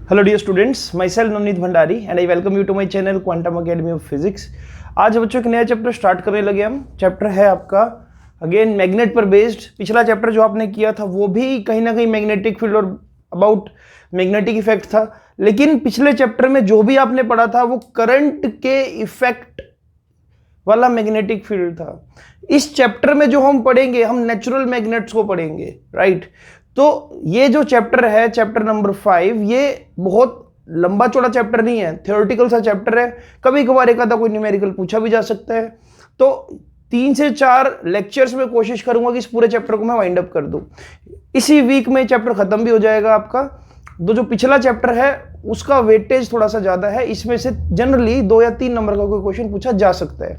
Hello dear students, myself Navneet Bhandari and I welcome you to my channel Quantum Academy of Physics. आज बच्चों एक नया chapter start करने लगे हम। चैप्टर है आपका अगेन मैग्नेट पर बेस्ड। पिछला चैप्टर जो आपने किया था वो भी कहीं ना कहीं मैग्नेटिक फील्ड और अबाउट मैग्नेटिक इफेक्ट था, लेकिन पिछले चैप्टर में जो भी आपने पढ़ा था वो करंट के इफेक्ट वाला मैग्नेटिक फील्ड था। इस चैप्टर में जो हम पढ़ेंगे हम नेचुरल मैग्नेट्स को पढ़ेंगे, राइट। तो ये जो चैप्टर है, चैप्टर नंबर 5, ये बहुत लंबा चौड़ा चैप्टर नहीं है, थ्योरेटिकल सा चैप्टर है। कभी कभार एक आधा कोई न्यूमेरिकल पूछा भी जा सकता है। तो 3 से 4 लेक्चर्स में कोशिश करूंगा कि इस पूरे चैप्टर को मैं वाइंड अप कर दूं। इसी वीक में चैप्टर खत्म भी हो जाएगा आपका। तो जो पिछला चैप्टर है उसका वेटेज थोड़ा सा ज्यादा है, इसमें से जनरली 2 या 3 नंबर का कोई क्वेश्चन पूछा जा सकता है,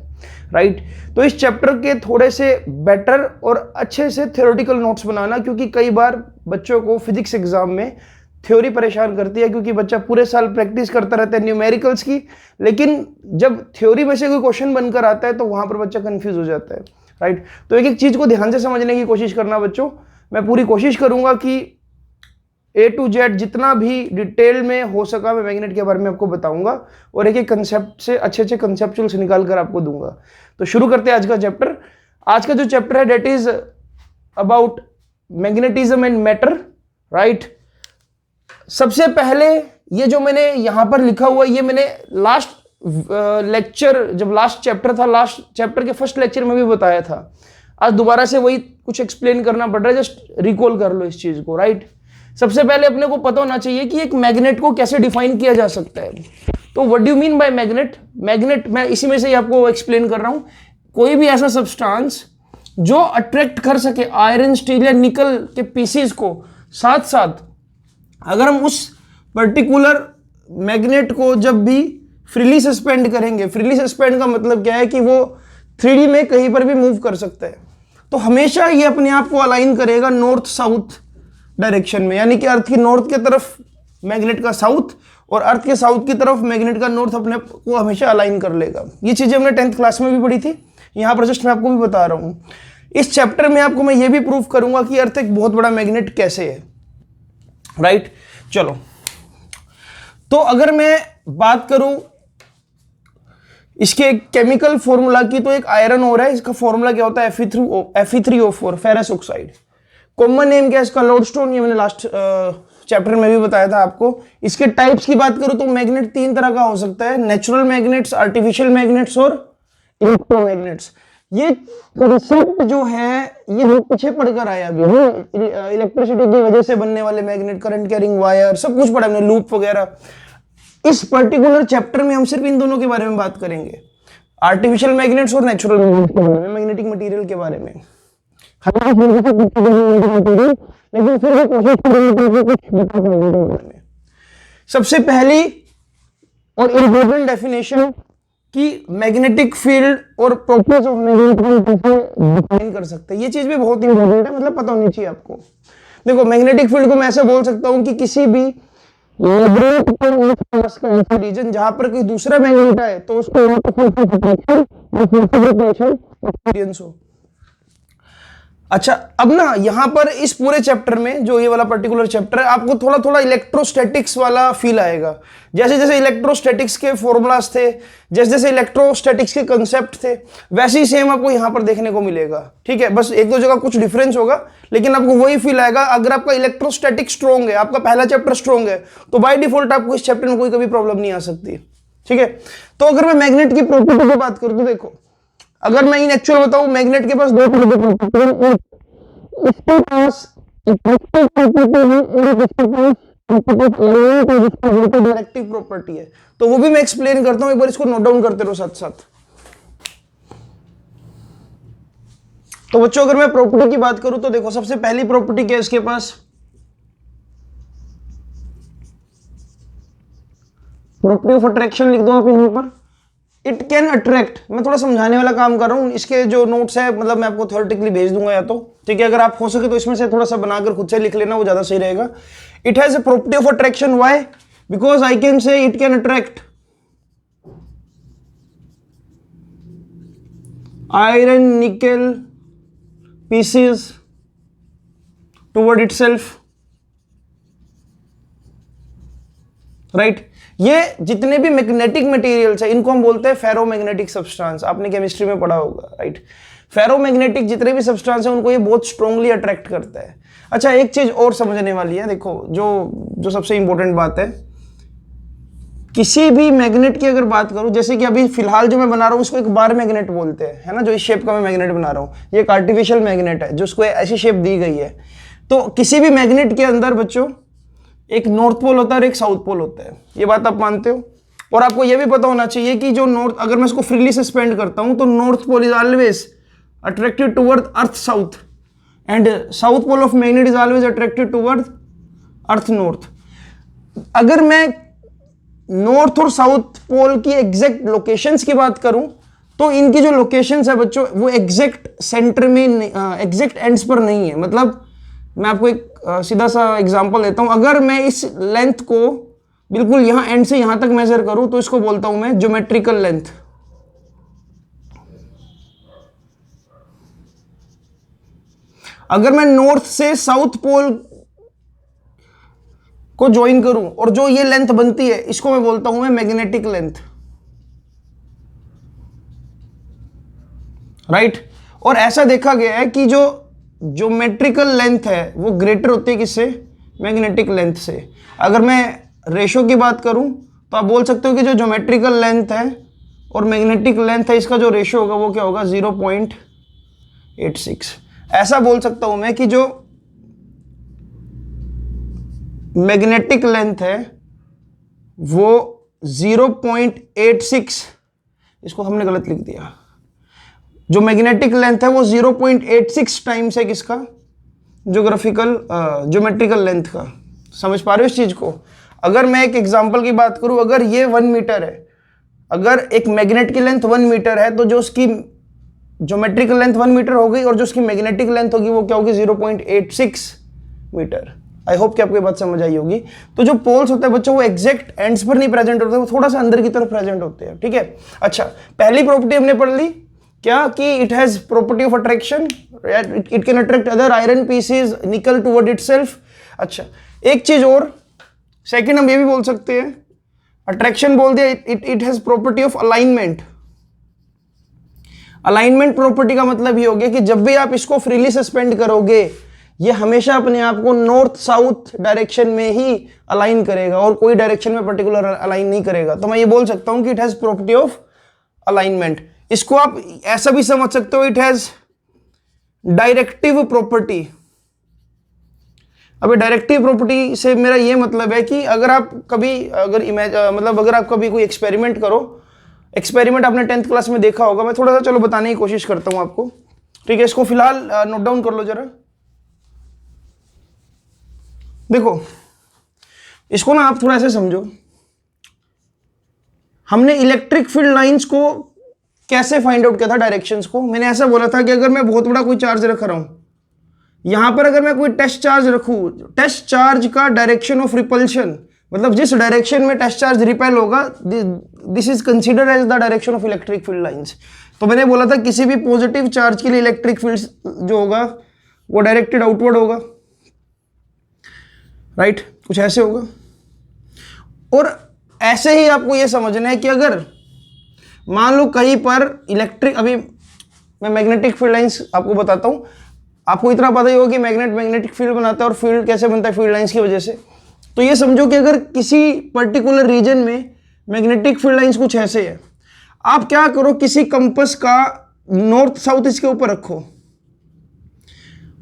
राइट। तो इस चैप्टर के थोड़े से बेटर और अच्छे से थ्योरेटिकल नोट्स बनाना, क्योंकि कई बार बच्चों को फिजिक्स एग्जाम में थ्योरी परेशान करती है, क्योंकि बच्चा पूरे साल प्रैक्टिस करता रहता है न्यूमेरिकल्स की, लेकिन जब थ्योरी में से कोई क्वेश्चन बनकर आता है तो वहां पर बच्चा कंफ्यूज हो जाता है, राइट। तो एक एक चीज को ध्यान से समझने की कोशिश करना बच्चों। मैं पूरी कोशिश करूंगा कि A to Z जितना भी डिटेल में हो सका मैं मैग्नेट के बारे में आपको बताऊंगा और एक एक कंसेप्ट से अच्छे कंसेप्चुअल्स निकाल कर आपको दूंगा। तो शुरू करते हैं आज का चैप्टर। आज का जो चैप्टर है that is about magnetism and matter, right. सबसे पहले ये जो मैंने यहां पर लिखा हुआ ये मैंने लास्ट लेक्चर, जब लास्ट चैप्टर था, लास्ट चैप्टर के फर्स्ट लेक्चर में भी बताया था। आज दोबारा से वही कुछ एक्सप्लेन करना पड़ रहा है, जस्ट रिकॉल कर लो इस चीज को, राइट। सबसे पहले अपने को पता होना चाहिए कि एक मैग्नेट को कैसे डिफाइन किया जा सकता है। तो what do you mean by magnet? Magnet मैं इसी में से ही आपको एक्सप्लेन कर रहा हूं। कोई भी ऐसा सब्सटेंस जो अट्रैक्ट कर सके आयरन, स्टील या निकल के पीसीज को, साथ साथ अगर हम उस पर्टिकुलर मैग्नेट को जब भी फ्रीली सस्पेंड करेंगे, फ्रीली सस्पेंड का मतलब क्या है कि वो 3D में कहीं पर भी मूव कर सकता है, तो हमेशा ये अपने आप को अलाइन करेगा नॉर्थ साउथ डायरेक्शन में, यानी कि अर्थ की नॉर्थ की तरफ मैग्नेट का साउथ और अर्थ के साउथ की तरफ मैग्नेट का नॉर्थ अपने को हमेशा अलाइन कर लेगा। ये चीजें हमने 10th क्लास में भी पढ़ी थी, यहां पर जस्ट मैं आपको भी बता रहा हूं। इस चैप्टर में आपको मैं ये भी प्रूव करूंगा कि अर्थ एक बहुत बड़ा मैग्नेट कैसे है, राइट। चलो, तो अगर मैं बात करूं इसके केमिकल फॉर्मूला की, तो एक आयरन ओर है, इसका फॉर्मूला क्या होता है? Fe3O4 ferrous oxide. Common name क्या है इसका? लोडस्टोन। ये मैंने लास्ट चैप्टर में भी बताया था आपको। इसके टाइप्स की बात करूं तो मैग्नेट 3 तरह का हो सकता है, नेचुरल मैग्नेट्स, आर्टिफिशियल मैग्नेट्स और इलेक्ट्रोमैग्नेट्स। ये कंसेप्ट जो है ये बहुत पीछे पढ़कर आया अभी, इलेक्ट्रिसिटी की वजह से बनने वाले मैग्नेट, करंट कैरिंग वायर, सब कुछ पढ़ा हमने, लूप वगैरह। इस पर्टिकुलर चैप्टर में हम सिर्फ इन दोनों के बारे में बात करेंगे, आर्टिफिशियल मैग्नेट्स और नेचुरल मैग्नेट्स के बारे में, मैग्नेटिक मटेरियल के बारे में। लेकिन फिर भी कोशिश करेंगे कुछ बता पाएंगे। सबसे पहली और इम्पोर्टेंट डेफिनेशन कि मैग्नेटिक फील्ड और प्रॉपर्टीज ऑफ मैग्नेट को कैसे डिफाइन कर सकते हैं, ये चीज भी बहुत इंपॉर्टेंट है, मतलब पता होनी चाहिए आपको। देखो, मैग्नेटिक फील्ड को मैं ऐसे बोल सकता हूं कि किसी भी मैग्नेट पर पास का ऐसा रीजन जहां पर कोई दूसरा मैग्नेट है तो उसको एक्सपीरियंस हो। अच्छा, अब ना यहां पर इस पूरे चैप्टर में, जो ये वाला पर्टिकुलर चैप्टर है, आपको थोड़ा थोड़ा इलेक्ट्रोस्टैटिक्स वाला फील आएगा। जैसे जैसे इलेक्ट्रोस्टैटिक्स के फॉर्मूलाज थे, जैसे जैसे इलेक्ट्रोस्टैटिक्स के कंसेप्ट थे, वैसे ही सेम आपको यहां पर देखने को मिलेगा, ठीक है। बस 1-2 जगह कुछ डिफरेंस होगा, लेकिन आपको वही फील आएगा। अगर आपका इलेक्ट्रोस्टैटिक स्ट्रॉन्ग है, आपका पहला चैप्टर स्ट्रॉन्ग है, तो बाय डिफॉल्ट आपको इस चैप्टर में कोई कभी प्रॉब्लम नहीं आ सकती, ठीक है। तो अगर मैं मैग्नेट की प्रॉपर्टी की बात करूं तो देखो, अगर मैं इन एक्चुअल बताऊं, मैग्नेट के पास 2 तरह की प्रॉपर्टी है। इसके पास डायरेक्टिव प्रॉपर्टी है, तो वो भी मैं एक्सप्लेन करता हूं, एक बार इसको नोट डाउन करते रहो साथ साथ। तो बच्चों, अगर मैं प्रॉपर्टी की बात करूं तो देखो, सबसे पहली प्रॉपर्टी क्या है इसके पास? प्रॉपर्टी ऑफ अट्रैक्शन लिख दो आप यहां पर। इट कैन अट्रैक्ट, मैं थोड़ा समझाने वाला काम कर रहा हूं, इसके जो नोट्स है मतलब मैं आपको थ्योरेटिकली भेज दूंगा या तो, ठीक है। अगर आप हो सके तो इसमें से थोड़ा सा बनाकर खुद से लिख लेना, वो ज्यादा सही रहेगा। It has a property of attraction, why? Because I can say it can attract iron निकल पीसेस टुवर्ड इटसेल्फ राइट। ये जितने भी मैग्नेटिक मटेरियल्स है इनको हम बोलते हैं फेरोमैग्नेटिक सब्सटेंस, आपने केमिस्ट्री में पढ़ा होगा, राइट। फेरोमैग्नेटिक जितने भी सब्सटेंस है उनको ये बहुत स्ट्रांगली अट्रैक्ट करता है। अच्छा, एक चीज और समझने वाली है, देखो जो सबसे इंपॉर्टेंट बात है, किसी भी मैग्नेट की अगर बात करूं, जैसे कि अभी फिलहाल जो मैं बना रहा हूं उसको एक बार मैग्नेट बोलते हैं, है ना, जो इस शेप का मैं मैग्नेट बना रहा हूं, ये एक आर्टिफिशियल मैग्नेट है जो उसको ऐसी शेप दी गई है। तो किसी भी मैग्नेट के अंदर बच्चों एक नॉर्थ पोल होता है और एक साउथ पोल होता है, ये बात आप मानते हो। और आपको ये भी पता होना चाहिए कि जो नॉर्थ, अगर मैं इसको फ्रीली सस्पेंड करता हूं तो north pole is always attracted toward earth south and south pole of magnet is always attracted toward earth north. अगर मैं नॉर्थ और साउथ पोल की एग्जैक्ट लोकेशंस की बात करूं तो इनकी जो लोकेशंस है बच्चों वो एग्जैक्ट सेंटर में, एग्जैक्ट एंड्स पर नहीं है। मतलब मैं आपको एक सीधा सा एग्जांपल देता हूं, अगर मैं इस लेंथ को बिल्कुल यहां एंड से यहां तक मेजर करूं तो इसको बोलता हूं मैं ज्योमेट्रिकल लेंथ। अगर मैं नॉर्थ से साउथ पोल को ज्वाइन करूं और जो ये लेंथ बनती है इसको मैं बोलता हूं मैं मैग्नेटिक लेंथ, राइट। और ऐसा देखा गया है कि जो ज्योमेट्रिकल लेंथ है वो ग्रेटर होती है किससे, मैग्नेटिक लेंथ से। अगर मैं रेशो की बात करूं तो आप बोल सकते हो कि जो ज्योमेट्रिकल लेंथ है और मैग्नेटिक लेंथ है इसका जो रेशो होगा वो क्या होगा, 0.86। ऐसा बोल सकता हूं मैं कि जो मैग्नेटिक लेंथ है वो 0.86, इसको हमने गलत लिख दिया, जो मैग्नेटिक लेंथ है वो 0.86 टाइम्स है किसका, ज्योग्राफिकल ज्योमेट्रिकल लेंथ का। समझ पा रहे हो इस चीज को। अगर मैं एक एग्जांपल की बात करूं, अगर ये 1 मीटर है, अगर एक मैग्नेट की लेंथ 1 मीटर है तो जो उसकी ज्योमेट्रिकल लेंथ 1 मीटर हो गई और जो उसकी मैग्नेटिक लेंथ होगी वो क्या होगी, 0.86 मीटर। आई होप कि आपको ये बात समझ आई होगी। तो जो पोल्स होते हैं बच्चों वो एग्जैक्ट एंड्स पर नहीं प्रेजेंट होते, वो थोड़ा सा अंदर की तरफ प्रेजेंट होते हैं, ठीक है। अच्छा, पहली प्रॉपर्टी हमने पढ़ ली क्या, कि it has property of attraction, it can attract other iron pieces, निकल टुवर्ड इटसेल्फ। अच्छा, एक चीज और, सेकंड हम ये भी बोल सकते हैं, अट्रैक्शन बोल दिया, it has property of alignment. Alignment property का मतलब ये हो गया कि जब भी आप इसको फ्रीली सस्पेंड करोगे ये हमेशा अपने आप को नॉर्थ साउथ डायरेक्शन में ही अलाइन करेगा और कोई डायरेक्शन में पर्टिकुलर अलाइन नहीं करेगा। तो मैं ये बोल सकता हूं कि it has property of alignment. इसको आप ऐसा भी समझ सकते हो, इट हैज डायरेक्टिव प्रॉपर्टी। अभी डायरेक्टिव प्रॉपर्टी से मेरा ये मतलब है कि अगर आप कभी अगर आप कभी कोई एक्सपेरिमेंट करो, एक्सपेरिमेंट आपने 10th क्लास में देखा होगा, मैं थोड़ा सा चलो बताने की कोशिश करता हूं आपको, ठीक है। इसको फिलहाल नोट डाउन कर लो जरा। देखो इसको ना आप थोड़ा ऐसे समझो, हमने इलेक्ट्रिक फील्ड लाइंस को कैसे फाइंड आउट किया था, डायरेक्शंस को। मैंने ऐसा बोला था कि अगर मैं बहुत बड़ा कोई चार्ज रख रहा हूं, यहां पर अगर मैं कोई टेस्ट चार्ज रखूं, टेस्ट चार्ज का डायरेक्शन ऑफ रिपल्शन, मतलब जिस डायरेक्शन में टेस्ट चार्ज रिपेल होगा, this is considered as the direction of electric field lines. तो मैंने बोला था किसी भी पॉजिटिव चार्ज के लिए इलेक्ट्रिक फील्ड जो होगा वो डायरेक्टेड आउटवर्ड होगा, राइट, कुछ ऐसे होगा। और ऐसे ही आपको यह समझना है कि अगर मान लो कहीं पर इलेक्ट्रिक, अभी मैं मैग्नेटिक फील्ड लाइंस आपको बताता हूं, आपको इतना पता ही होगा कि मैग्नेटिक फील्ड बनाता है और फील्ड कैसे बनता है, फील्ड लाइंस की वजह से। तो ये समझो कि अगर किसी पर्टिकुलर रीजन में मैग्नेटिक फील्ड लाइंस कुछ ऐसे है, आप क्या करो, किसी कंपास का नॉर्थ साउथ इसके ऊपर रखो,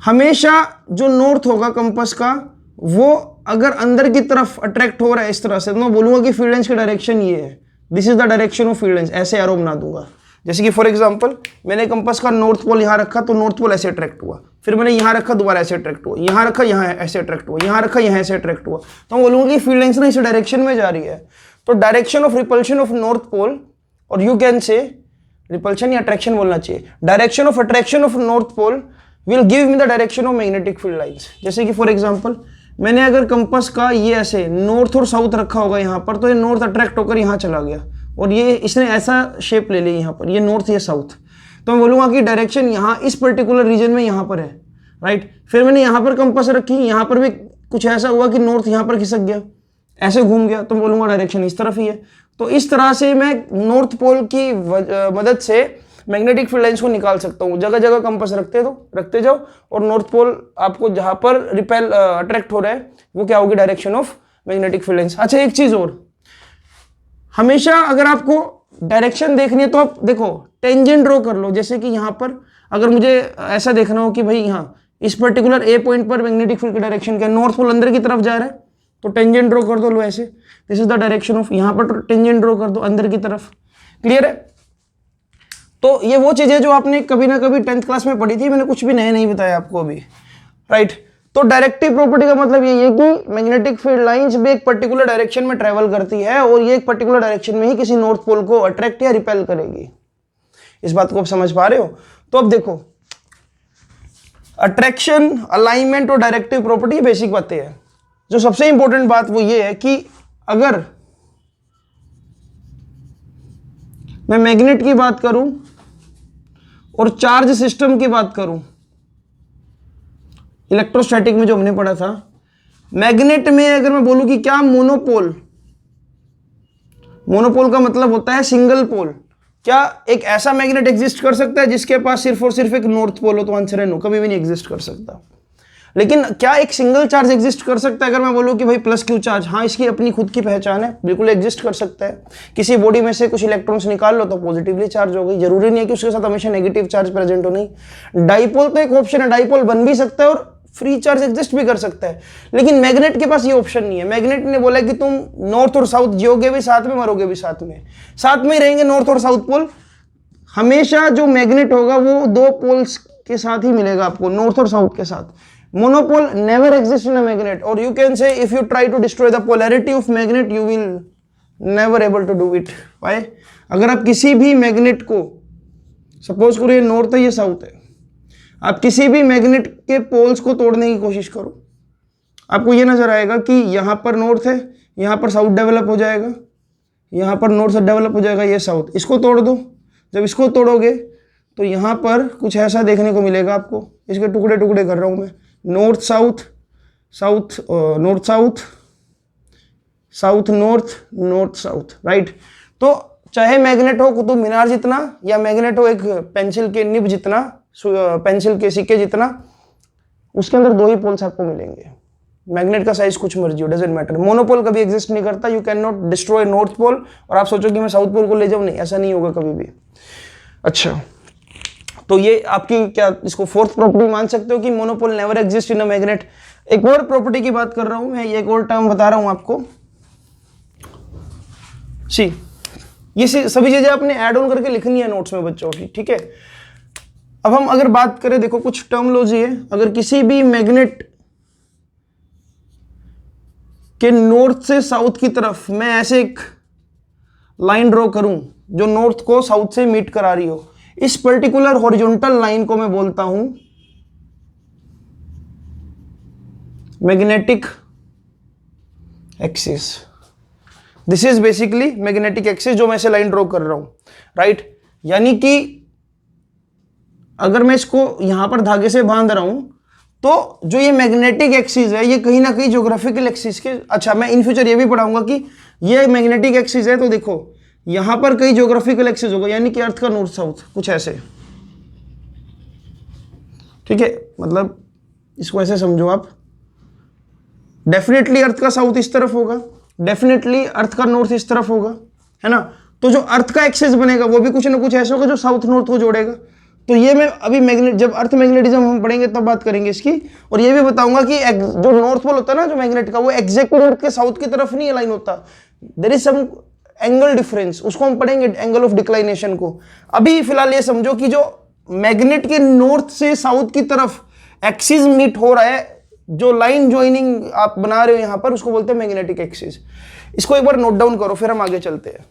हमेशा जो नॉर्थ होगा कंपास का वो अगर अंदर की तरफ अट्रैक्ट हो रहा है इस तरह से, तो मैं बोलूंगा कि फील्ड लाइंस की डायरेक्शन ये है, this is the direction of field lines. ऐसे एरो बना दूंगा, जैसे कि फॉर एग्जांपल मैंने कंपास का नॉर्थ पोल यहां रखा तो नॉर्थ पोल ऐसे अट्रैक्ट हुआ, फिर मैंने यहां रखा दोबारा ऐसे अट्रैक्ट हुआ, यहां रखा यहां ऐसे अट्रैक्ट हुआ, यहां रखा यहां ऐसे अट्रैक्ट हुआ, तो मैं बोलूंगा कि फील्ड लाइंस ना इस डायरेक्शन में जा रही है। तो direction of repulsion of north pole, और यू कैन से रिपल्शन या अट्रैक्शन बोलना चाहिए, direction of attraction of north pole will give me the direction of magnetic field lines. जैसे कि फॉर एग्जांपल मैंने अगर कंपास का ये ऐसे नॉर्थ और साउथ रखा होगा यहाँ पर, तो ये नॉर्थ अट्रैक्ट होकर यहाँ चला गया और ये इसने ऐसा शेप ले लिया यहाँ पर, ये नॉर्थ ये साउथ, तो मैं बोलूँगा कि डायरेक्शन यहाँ इस पर्टिकुलर रीजन में यहाँ पर है, राइट। फिर मैंने यहाँ पर कंपास रखी, यहाँ पर भी कुछ ऐसा हुआ कि नॉर्थ यहाँ पर खिसक गया, ऐसे घूम गया तो बोलूंगा डायरेक्शन इस तरफ ही है। तो इस तरह से मैं नॉर्थ पोल की मदद से मैग्नेटिक फील्ड लाइंस को निकाल सकता हूँ। जगह जगह कंपास रखते जाओ और नॉर्थ पोल आपको जहां पर रिपेल अट्रैक्ट हो रहा है वो क्या होगी, direction of magnetic field lines. अच्छा एक चीज और, हमेशा अगर आपको डायरेक्शन देखनी है तो आप देखो टेंजेंट ड्रॉ कर लो। जैसे कि यहां पर अगर मुझे ऐसा देखना हो कि भाई यहाँ इस पर्टिकुलर ए पॉइंट पर मैग्नेटिक फील्ड की डायरेक्शन क्या, नॉर्थ पोल अंदर की तरफ जा रहा है तो टेंजेंट ड्रॉ कर दो, लो ऐसे, this is the direction of, यहां पर टेंजेंट ड्रॉ कर दो अंदर की तरफ। क्लियर है? तो ये वो चीजें जो आपने कभी ना कभी 10th क्लास में पढ़ी थी, मैंने कुछ भी नया नहीं बताया आपको अभी, राइट। तो डायरेक्टिव प्रॉपर्टी का मतलब ये है कि मैग्नेटिक फील्ड लाइंस भी एक पर्टिकुलर डायरेक्शन में ट्रेवल करती है और ये एक पर्टिकुलर डायरेक्शन में ही किसी नॉर्थ पोल को अट्रैक्ट या रिपेल करेगी। इस बात को आप समझ पा रहे हो? तो अब देखो अट्रैक्शन, अलाइनमेंट और डायरेक्टिव प्रॉपर्टी बेसिक बातें हैं। जो सबसे इंपॉर्टेंट बात वो ये है कि अगर मैं मैग्नेट की बात करूं और चार्ज सिस्टम की बात करूं, इलेक्ट्रोस्टैटिक में जो हमने पढ़ा था, मैग्नेट में अगर मैं बोलूं कि क्या मोनोपोल, मोनोपोल का मतलब होता है सिंगल पोल, क्या एक ऐसा मैग्नेट एग्जिस्ट कर सकता है जिसके पास सिर्फ और सिर्फ एक नॉर्थ पोल हो? तो आंसर है नो, कभी भी नहीं एग्जिस्ट कर सकता। लेकिन क्या एक सिंगल चार्ज एग्जिस्ट कर सकता है? अगर मैं बोलूं कि भाई प्लस क्यू चार्ज, हाँ इसकी अपनी खुद की पहचान है, बिल्कुल एग्जिस्ट कर सकता है। किसी बॉडी में से कुछ इलेक्ट्रॉन्स निकाल लो तो पॉजिटिवली चार्ज हो गई, जरूरी नहीं है कि उसके साथ हमेशा नेगेटिव चार्ज प्रेजेंट हो। नहीं, डाइपोल तो एक ऑप्शन है, डाइपोल बन भी सकता है और फ्री चार्ज एग्जिस्ट भी कर सकता है, लेकिन मैग्नेट के पास ये ऑप्शन नहीं है। मैग्नेट ने बोला कि तुम नॉर्थ और साउथ जियोगे भी साथ में, मरोगे भी साथ में ही रहेंगे नॉर्थ और साउथ पोल। हमेशा जो मैग्नेट होगा वो दो पोल्स के साथ ही मिलेगा आपको, नॉर्थ और साउथ के साथ। Monopole never exist in a magnet, और you can say if you try to destroy the polarity of magnet you will never able to do it. Why? अगर आप किसी भी मैग्नेट को, सपोज करो ये नॉर्थ है ये साउथ है, आप किसी भी मैग्नेट के पोल्स को तोड़ने की कोशिश करो, आपको ये नजर आएगा कि यहां पर नॉर्थ है, यहां पर साउथ डेवलप हो जाएगा, यहां पर नॉर्थ डेवलप हो जाएगा, ये साउथ। इसको तोड़ दो, जब इसको तोड़ोगे तो यहां पर कुछ ऐसा देखने को मिलेगा आपको। इसके टुकड़े टुकड़े कर रहा हूं मैं, north south, south north south, south north, north south, right. तो चाहे मैग्नेट हो कुतुब मीनार जितना या मैग्नेट हो एक पेंसिल के निब जितना, पेंसिल के सिक्के जितना, उसके अंदर दो ही पोल्स आपको मिलेंगे। मैग्नेट का साइज कुछ मर्जी हो, डजेंट मैटर। मोनोपोल कभी एग्जिस्ट नहीं करता। You can not destroy north pole और आप सोचो कि मैं साउथ पोल को ले जाऊं, नहीं, ऐसा नहीं होगा कभी भी। अच्छा, तो ये आपकी क्या, इसको फोर्थ प्रॉपर्टी मान सकते हो कि monopole never exist in a magnet. एक और प्रॉपर्टी की बात कर रहा हूं मैं, एक और टर्म बता रहा हूं आपको। सी, ये सभी चीजें आपने ऐड ऑन करके लिखनी है नोट्स में बच्चों की, ठीक है। अब हम अगर बात करें, देखो कुछ टर्मोलॉजी है, अगर किसी भी मैग्नेट के नॉर्थ से साउथ की तरफ मैं ऐसे एक लाइन ड्रॉ करूं जो नॉर्थ को साउथ से मीट करा रही हो, इस पर्टिकुलर हॉरिजॉन्टल लाइन को मैं बोलता हूं magnetic axis. This is basically magnetic axis जो मैं ऐसे लाइन ड्रॉ कर रहा हूं, राइट। यानी कि अगर मैं इसको यहां पर धागे से बांध रहा हूं तो जो ये मैग्नेटिक एक्सिस है ये कहीं ना कहीं ज्योग्राफिकल एक्सिस के, अच्छा मैं इन फ्यूचर ये भी पढ़ाऊंगा कि ये मैग्नेटिक एक्सिस है तो देखो यहां पर कई ज्योग्राफिकल एक्सिस होगा, यानी कि अर्थ का नॉर्थ साउथ कुछ ऐसे, ठीक है। मतलब इसको ऐसे समझो आप, डेफिनेटली अर्थ का साउथ इस तरफ होगा, डेफिनेटली अर्थ का नॉर्थ इस तरफ होगा, है ना। तो जो अर्थ का एक्सिस बनेगा वो भी कुछ ना कुछ ऐसा होगा जो साउथ नॉर्थ को जोड़ेगा। तो ये मैं अभी मैग्नेट, जब अर्थ मैग्नेटिज्म हम पढ़ेंगे तब बात करेंगे इसकी, और ये भी बताऊंगा कि जो नॉर्थ पोल होता है ना जो मैग्नेट का, वो एग्जैक्टली नॉर्थ के साउथ की तरफ नहीं अलाइन होता, there is some angle difference, उसको हम पढ़ेंगे, एंगल ऑफ डिक्लाइनेशन को। अभी फिलहाल ये समझो कि जो मैग्नेट के नॉर्थ से साउथ की तरफ एक्सिस मीट हो रहा है, जो लाइन ज्वाइनिंग आप बना रहे हो यहां पर, उसको बोलते हैं मैग्नेटिक एक्सिस। इसको एक बार नोट डाउन करो, फिर हम आगे चलते हैं।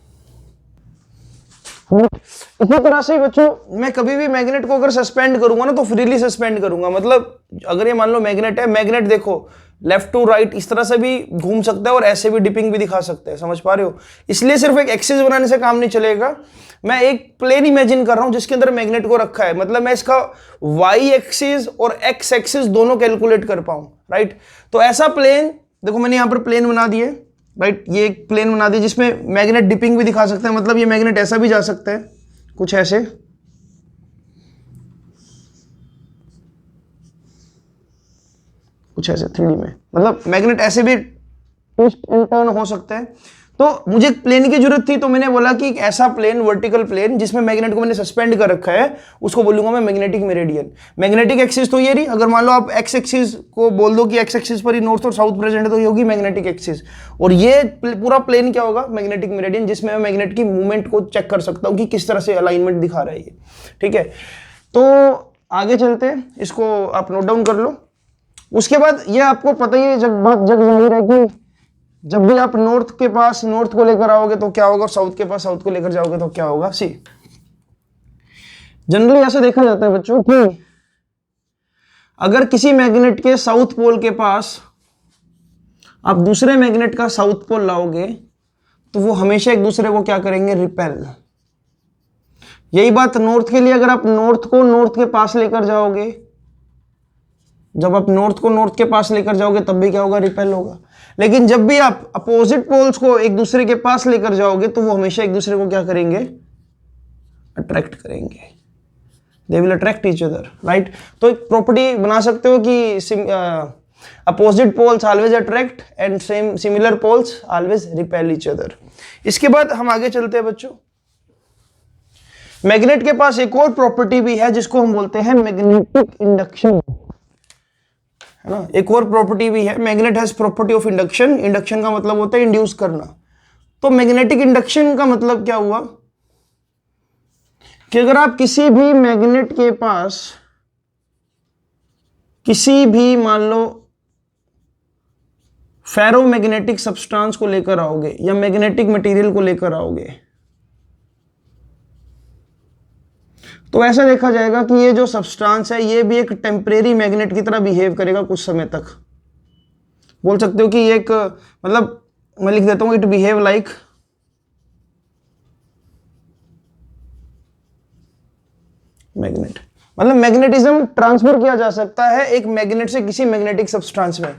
इसी तरह से बच्चों मैं कभी भी मैग्नेट को अगर सस्पेंड करूंगा ना तो फ्रीली सस्पेंड करूंगा। मतलब अगर ये मान लो मैग्नेट है, मैग्नेट देखो लेफ्ट टू राइट इस तरह से भी घूम सकता है और ऐसे भी डिपिंग भी दिखा सकते हैं, समझ पा रहे हो। इसलिए सिर्फ एक एक्सिस बनाने से काम नहीं चलेगा, मैं एक प्लेन इमेजिन कर रहा हूं जिसके अंदर मैग्नेट को रखा है, मतलब मैं इसका वाई एक्सिस और एक्स एक्सिस दोनों कैलकुलेट कर पाऊं, राइट। तो ऐसा प्लेन देखो मैंने यहां पर प्लेन बना दिए, राइट, ये एक प्लेन बना दी जिसमें मैग्नेट डिपिंग भी दिखा सकते हैं, मतलब ये मैग्नेट ऐसा भी जा सकता है कुछ ऐसे, कुछ ऐसे 3D में, मतलब मैग्नेट ऐसे भी ट्विस्ट एंड टर्न हो सकते हैं। तो मुझे एक प्लेन की जरूरत थी, तो मैंने बोला कि एक ऐसा प्लेन, वर्टिकल प्लेन जिसमें मैग्नेट को मैंने सस्पेंड कर रखा है, उसको बोलूंगा मैं मैग्नेटिक मेरिडियन। मैग्नेटिक एक्सिस तो ये रही, अगर मान लो आप एक्स एक्सिस को बोल दो कि एक्स एक्सिस पर ही नॉर्थ और साउथ प्रेजेंट है, तो ये होगी मैग्नेटिक एक्सिस। और ये पूरा प्लेन क्या होगा, मैग्नेटिक मेरिडियन, जिसमें मैं मैग्नेट की मूवमेंट को चेक कर सकता हूँ कि किस तरह से अलाइनमेंट दिखा रहा है ये। ठीक है, तो आगे चलते हैं, इसको आप नोट डाउन कर लो। उसके बाद ये आपको पता ही है, जग जाहिर है कि जब भी आप नॉर्थ के पास नॉर्थ को लेकर आओगे तो क्या होगा, और साउथ के पास साउथ को लेकर जाओगे तो क्या होगा। सी जनरली ऐसा देखा जाता है बच्चों कि अगर किसी मैग्नेट के साउथ पोल के पास आप दूसरे मैग्नेट का साउथ पोल लाओगे तो वो हमेशा एक दूसरे को क्या करेंगे, रिपेल। यही बात नॉर्थ के लिए, अगर आप नॉर्थ को नॉर्थ के पास लेकर जाओगे, जब आप नॉर्थ को नॉर्थ के पास लेकर जाओगे तब भी क्या होगा, रिपेल होगा। लेकिन जब भी आप अपोजिट पोल्स को एक दूसरे के पास लेकर जाओगे तो वो हमेशा एक दूसरे को क्या करेंगे, अट्रैक्ट करेंगे, they will attract each other, right. तो एक प्रॉपर्टी बना सकते हो कि opposite poles always attract and similar poles always repel each other. इसके बाद हम आगे चलते हैं बच्चों, मैग्नेट के पास एक और प्रॉपर्टी भी है जिसको हम बोलते हैं मैग्नेटिक इंडक्शन, है ना। एक और प्रॉपर्टी भी है, magnet has property of induction. Induction का मतलब होता है इंड्यूस करना। तो मैग्नेटिक इंडक्शन का मतलब क्या हुआ कि अगर आप किसी भी मैग्नेट के पास किसी भी मान लो फेरोमैग्नेटिक सब्सटेंस को लेकर आओगे या मैग्नेटिक मटेरियल को लेकर आओगे, तो ऐसा देखा जाएगा कि ये जो सब्सटेंस है ये भी एक टेम्परेरी मैग्नेट की तरह बिहेव करेगा कुछ समय तक। बोल सकते हो कि ये एक, मतलब मैं लिख देता हूं, इट बिहेव लाइक मैग्नेट। मतलब मैग्नेटिज्म ट्रांसफर किया जा सकता है एक मैग्नेट से किसी मैग्नेटिक सब्सटेंस में।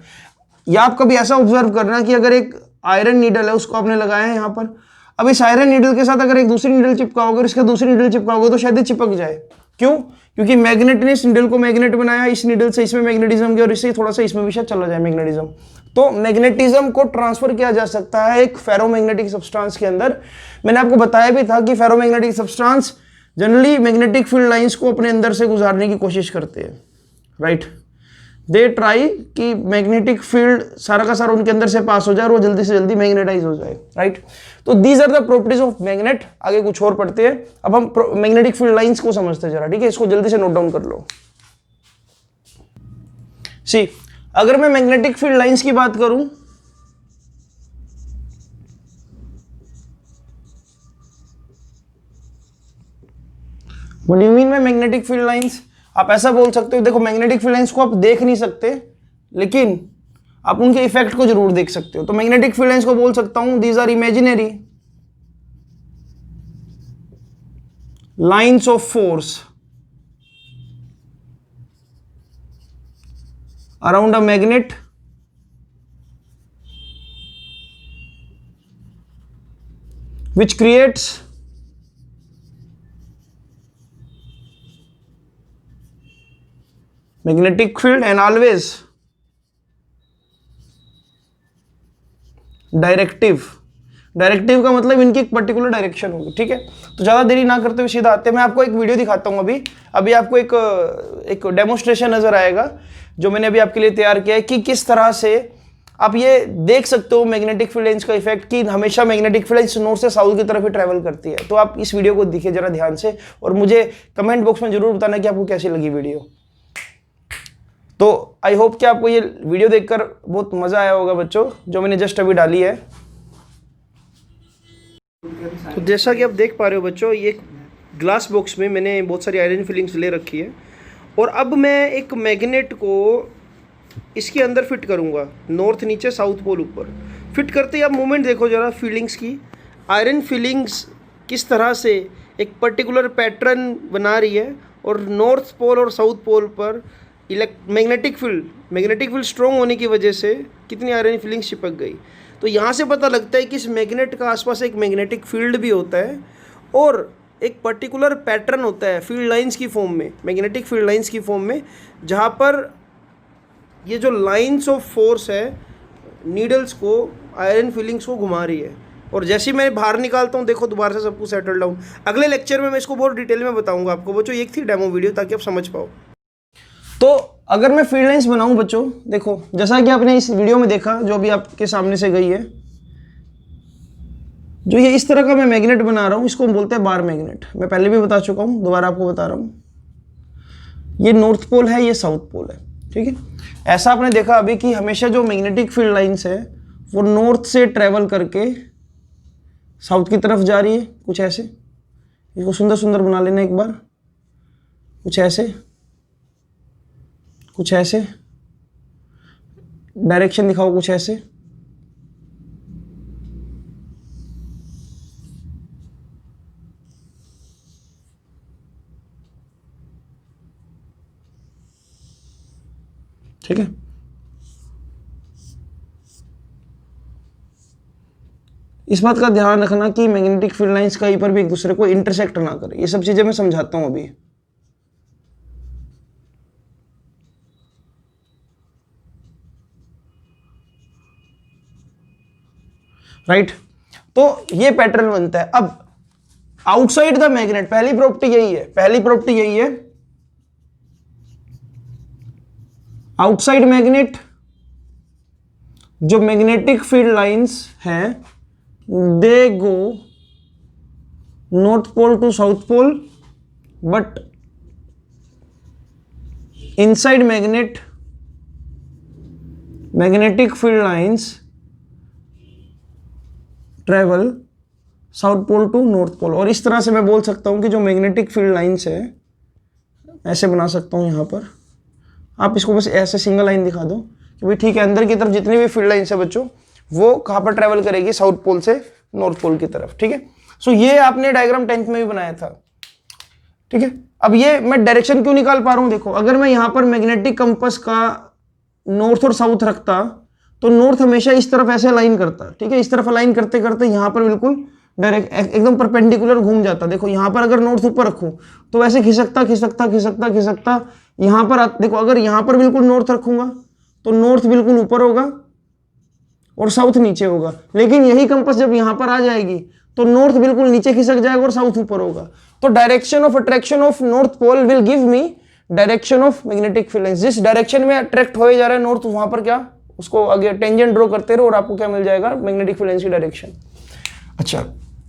या आप कभी ऐसा ऑब्जर्व करना कि अगर एक आयरन नीडल है उसको आपने लगाया है यहां पर, अब इस आयरन नीडल के साथ अगर एक दूसरी नीडल चिपकाओगे और इसका दूसरी नीडल चिपकाओगे तो शायद चिपक जाए। क्यों? क्योंकि मैग्नेट ने इस नीडल को मैग्नेट बनाया, इस नीडल से इसमें मैग्नेटिज्म गया और इससे थोड़ा सा इसमें भी शायद चला जाए मैग्नेटिज्म। तो मैग्नेटिज्म को ट्रांसफर किया जा सकता है एक फेरोमैग्नेटिक सब्सटेंस के अंदर। मैंने आपको बताया भी था कि ferromagnetic substance generally magnetic field lines को अपने अंदर से गुजारने की कोशिश करते हैं, राइट। दे ट्राई कि मैग्नेटिक फील्ड सारा का सारा उनके अंदर से पास हो जाए और वो जल्दी से जल्दी मैग्नेटाइज हो जाए, राइट। तो these are the properties of magnet. आगे कुछ और पढ़ते हैं, अब हम मैग्नेटिक फील्ड लाइंस को समझते हैं जरा, ठीक है। इसको जल्दी से नोट डाउन कर लो। सी, अगर मैं मैग्नेटिक फील्ड लाइंस की बात करूं, what do you mean by magnetic field lines? आप ऐसा बोल सकते हो, देखो मैग्नेटिक फील्ड लाइंस को आप देख नहीं सकते लेकिन आप उनके इफेक्ट को जरूर देख सकते हो। तो मैग्नेटिक फील्ड लाइंस को बोल सकता हूं these are imaginary lines of force around a magnet which creates magnetic field and always directive का मतलब इनकी एक पर्टिकुलर डायरेक्शन होगी, ठीक है। तो ज़्यादा देरी ना करते हुए सीधा आते हैं, मैं आपको एक वीडियो दिखाता हूँ। अभी आपको एक डेमोन्स्ट्रेशन नज़र आएगा जो मैंने अभी आपके लिए तैयार किया है कि किस तरह से आप ये देख सकते हो मैग्नेटिक फील्ड लाइंस का इफेक्ट, कि हमेशा मैग्नेटिक फील्ड लाइंस नॉर्थ से साउथ की तरफ ही ट्रैवल करती है। तो आप इस वीडियो को देखिए जरा ध्यान से और मुझे कमेंट बॉक्स में जरूर बताना कि आपको कैसी लगी वीडियो। तो आई होप कि आपको ये वीडियो देखकर बहुत मज़ा आया होगा बच्चों, जो मैंने जस्ट अभी डाली है। तो जैसा कि आप देख पा रहे हो बच्चों, ये ग्लास बॉक्स में मैंने बहुत सारी आयरन फिलिंग्स ले रखी है और अब मैं एक मैग्नेट को इसके अंदर फिट करूंगा, नॉर्थ नीचे साउथ पोल ऊपर। फिट करते ही आप मूवमेंट देखो जरा फीलिंग्स की। आयरन फिलिंग्स किस तरह से एक पर्टिकुलर पैटर्न बना रही है और नॉर्थ पोल और साउथ पोल पर मैग्नेटिक फील्ड स्ट्रॉन्ग होने की वजह से कितनी आयरन फिलिंग्स चिपक गई। तो यहाँ से पता लगता है कि इस मैग्नेट का आसपास एक मैग्नेटिक फील्ड भी होता है और एक पर्टिकुलर पैटर्न होता है फील्ड लाइंस की फॉर्म में, मैग्नेटिक फील्ड लाइंस की फॉर्म में, जहाँ पर ये जो लाइंस ऑफ फोर्स है नीडल्स को, आयरन फीलिंग्स को घुमा रही है। और जैसे ही मैं बाहर निकालता हूँ देखो दोबारा से सब कुछ सेटल डाउन। अगले लेक्चर में मैं इसको बहुत डिटेल में बताऊंगा आपको बच्चों, एक थी डेमो वीडियो ताकि आप समझ पाओ। तो अगर मैं फील्ड लाइंस बनाऊं बच्चों, देखो जैसा कि आपने इस वीडियो में देखा जो अभी आपके सामने से गई है, जो ये इस तरह का मैं मैग्नेट बना रहा हूं इसको हम बोलते हैं बार मैग्नेट। मैं पहले भी बता चुका हूं, दोबारा आपको बता रहा हूं। ये नॉर्थ पोल है, ये साउथ पोल है, ठीक है। ऐसा आपने देखा अभी कि हमेशा जो मैग्नेटिक फील्ड लाइंस है वो नॉर्थ से ट्रेवल करके साउथ की तरफ जा रही है, कुछ ऐसे। इसको सुंदर सुंदर बना लेना एक बार, कुछ ऐसे, कुछ ऐसे, डायरेक्शन दिखाओ कुछ ऐसे, ठीक है। इस बात का ध्यान रखना कि मैग्नेटिक फील्ड लाइंस कहीं पर भी एक दूसरे को इंटरसेक्ट ना करें। ये सब चीजें मैं समझाता हूं अभी, राइट। तो ये पैटर्न बनता है। अब आउटसाइड द मैग्नेट, पहली प्रॉपर्टी यही है, पहली प्रॉपर्टी यही है, आउटसाइड मैग्नेट जो मैग्नेटिक फील्ड लाइंस हैं they go north pole to south pole, but inside magnet magnetic field lines travel south pole to north pole. और इस तरह से मैं बोल सकता हूं कि जो मैग्नेटिक फील्ड लाइंस है, ऐसे बना सकता हूं यहां पर, आप इसको बस ऐसे सिंगल लाइन दिखा दो कि भाई ठीक है, अंदर की तरफ जितनी भी फील्ड लाइंस है बच्चों वो कहां पर ट्रेवल करेगी, साउथ पोल से नॉर्थ पोल की तरफ, ठीक है। सो ये आपने डायग्राम 10th में भी बनाया था, ठीक है। अब ये मैं डायरेक्शन क्यों निकाल पा रहा हूं, देखो अगर मैं यहां पर मैग्नेटिक कंपास का नॉर्थ और साउथ रखता तो नॉर्थ हमेशा इस तरफ ऐसे अलाइन करता, ठीक है। इस तरफ अलाइन करते करते यहां पर बिल्कुल डायरेक्ट एकदम परपेंडिकुलर घूम जाता। देखो यहां पर अगर नॉर्थ ऊपर रखूं तो वैसे खिसकता खिसकता खिसकता खिसकता यहां पर देखो, अगर यहां पर बिल्कुल नॉर्थ रखूंगा तो नॉर्थ बिल्कुल ऊपर होगा और साउथ नीचे होगा। लेकिन यही कंपास जब यहां पर आ जाएगी तो नॉर्थ बिल्कुल नीचे खिसक जाएगा और साउथ ऊपर होगा। तो direction of attraction of north pole will give me direction of magnetic field lines. जिस डायरेक्शन में अट्रैक्ट हो जा रहा है नॉर्थ, वहां पर क्या उसको आगे टेंजेंट ड्रॉ करते रहो और आपको क्या मिल जाएगा, मैग्नेटिक फील्ड लाइंस की डायरेक्शन। अच्छा,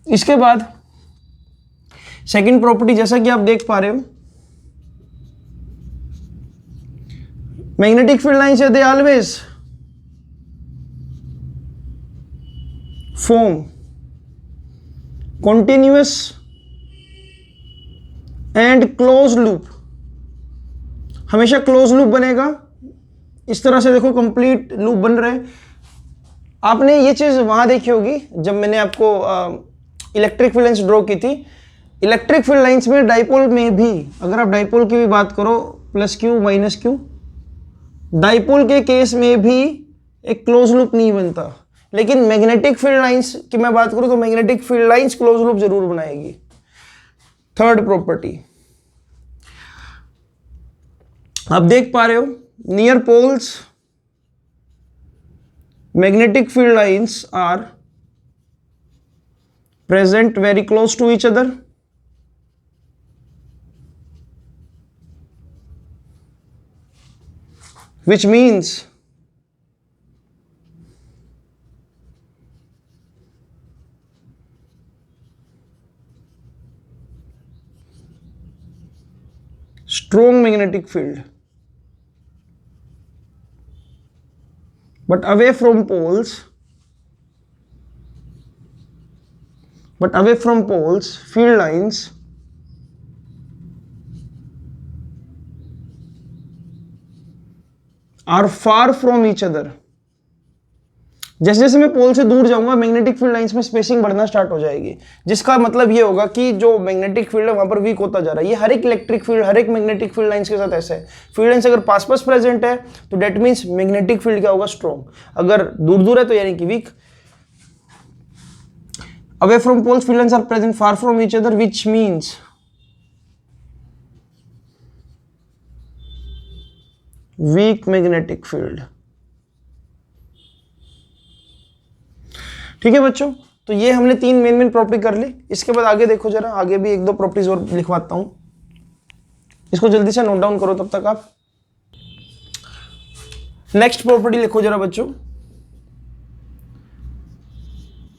इसके बाद सेकंड प्रॉपर्टी जैसा कि आप देख पा रहे हो, magnetic field lines they always form continuous and close loop. हमेशा क्लोज लूप बनेगा, इस तरह से देखो कंप्लीट लूप बन रहे हैं। आपने ये चीज वहां देखी होगी जब मैंने आपको इलेक्ट्रिक फील्ड लाइंस ड्रॉ की थी। इलेक्ट्रिक फील्ड लाइंस में डाइपोल में भी, अगर आप डाइपोल की भी बात करो, plus Q minus Q, dipole के केस में भी एक क्लोज लूप नहीं बनता। लेकिन मैग्नेटिक फील्ड लाइंस की मैं बात करूं तो magnetic field lines close loop जरूर बनाएगी। थर्ड प्रॉपर्टी आप देख पा रहे हो, near poles magnetic field lines are present very close to each other, which means strong magnetic field. But away from poles, field lines are far from each other. जैसे जैसे मैं पोल से दूर जाऊंगा मैग्नेटिक फील्ड लाइंस में spacing बढ़ना start हो जाएगी, जिसका मतलब ये होगा कि जो मैग्नेटिक फील्ड है वहां पर वीक होता जा रहा है। ये हर एक इलेक्ट्रिक फील्ड, हर एक मैग्नेटिक फील्ड लाइंस के साथ ऐसा है। फील्ड लाइंस अगर पास प्रेजेंट है तो डेट मीन्स मैग्नेटिक फील्ड क्या होगा, स्ट्रॉन्ग। अगर दूर दूर है तो यानी कि week. Away from poles, field lines are present far from each other, which means weak magnetic field. ठीक है बच्चों, तो ये हमने तीन मेन प्रॉपर्टी कर ली। इसके बाद आगे देखो जरा, आगे भी एक दो प्रॉपर्टीज और लिखवाता हूं, इसको जल्दी से नोट डाउन करो तब तक आप। नेक्स्ट प्रॉपर्टी लिखो जरा बच्चों,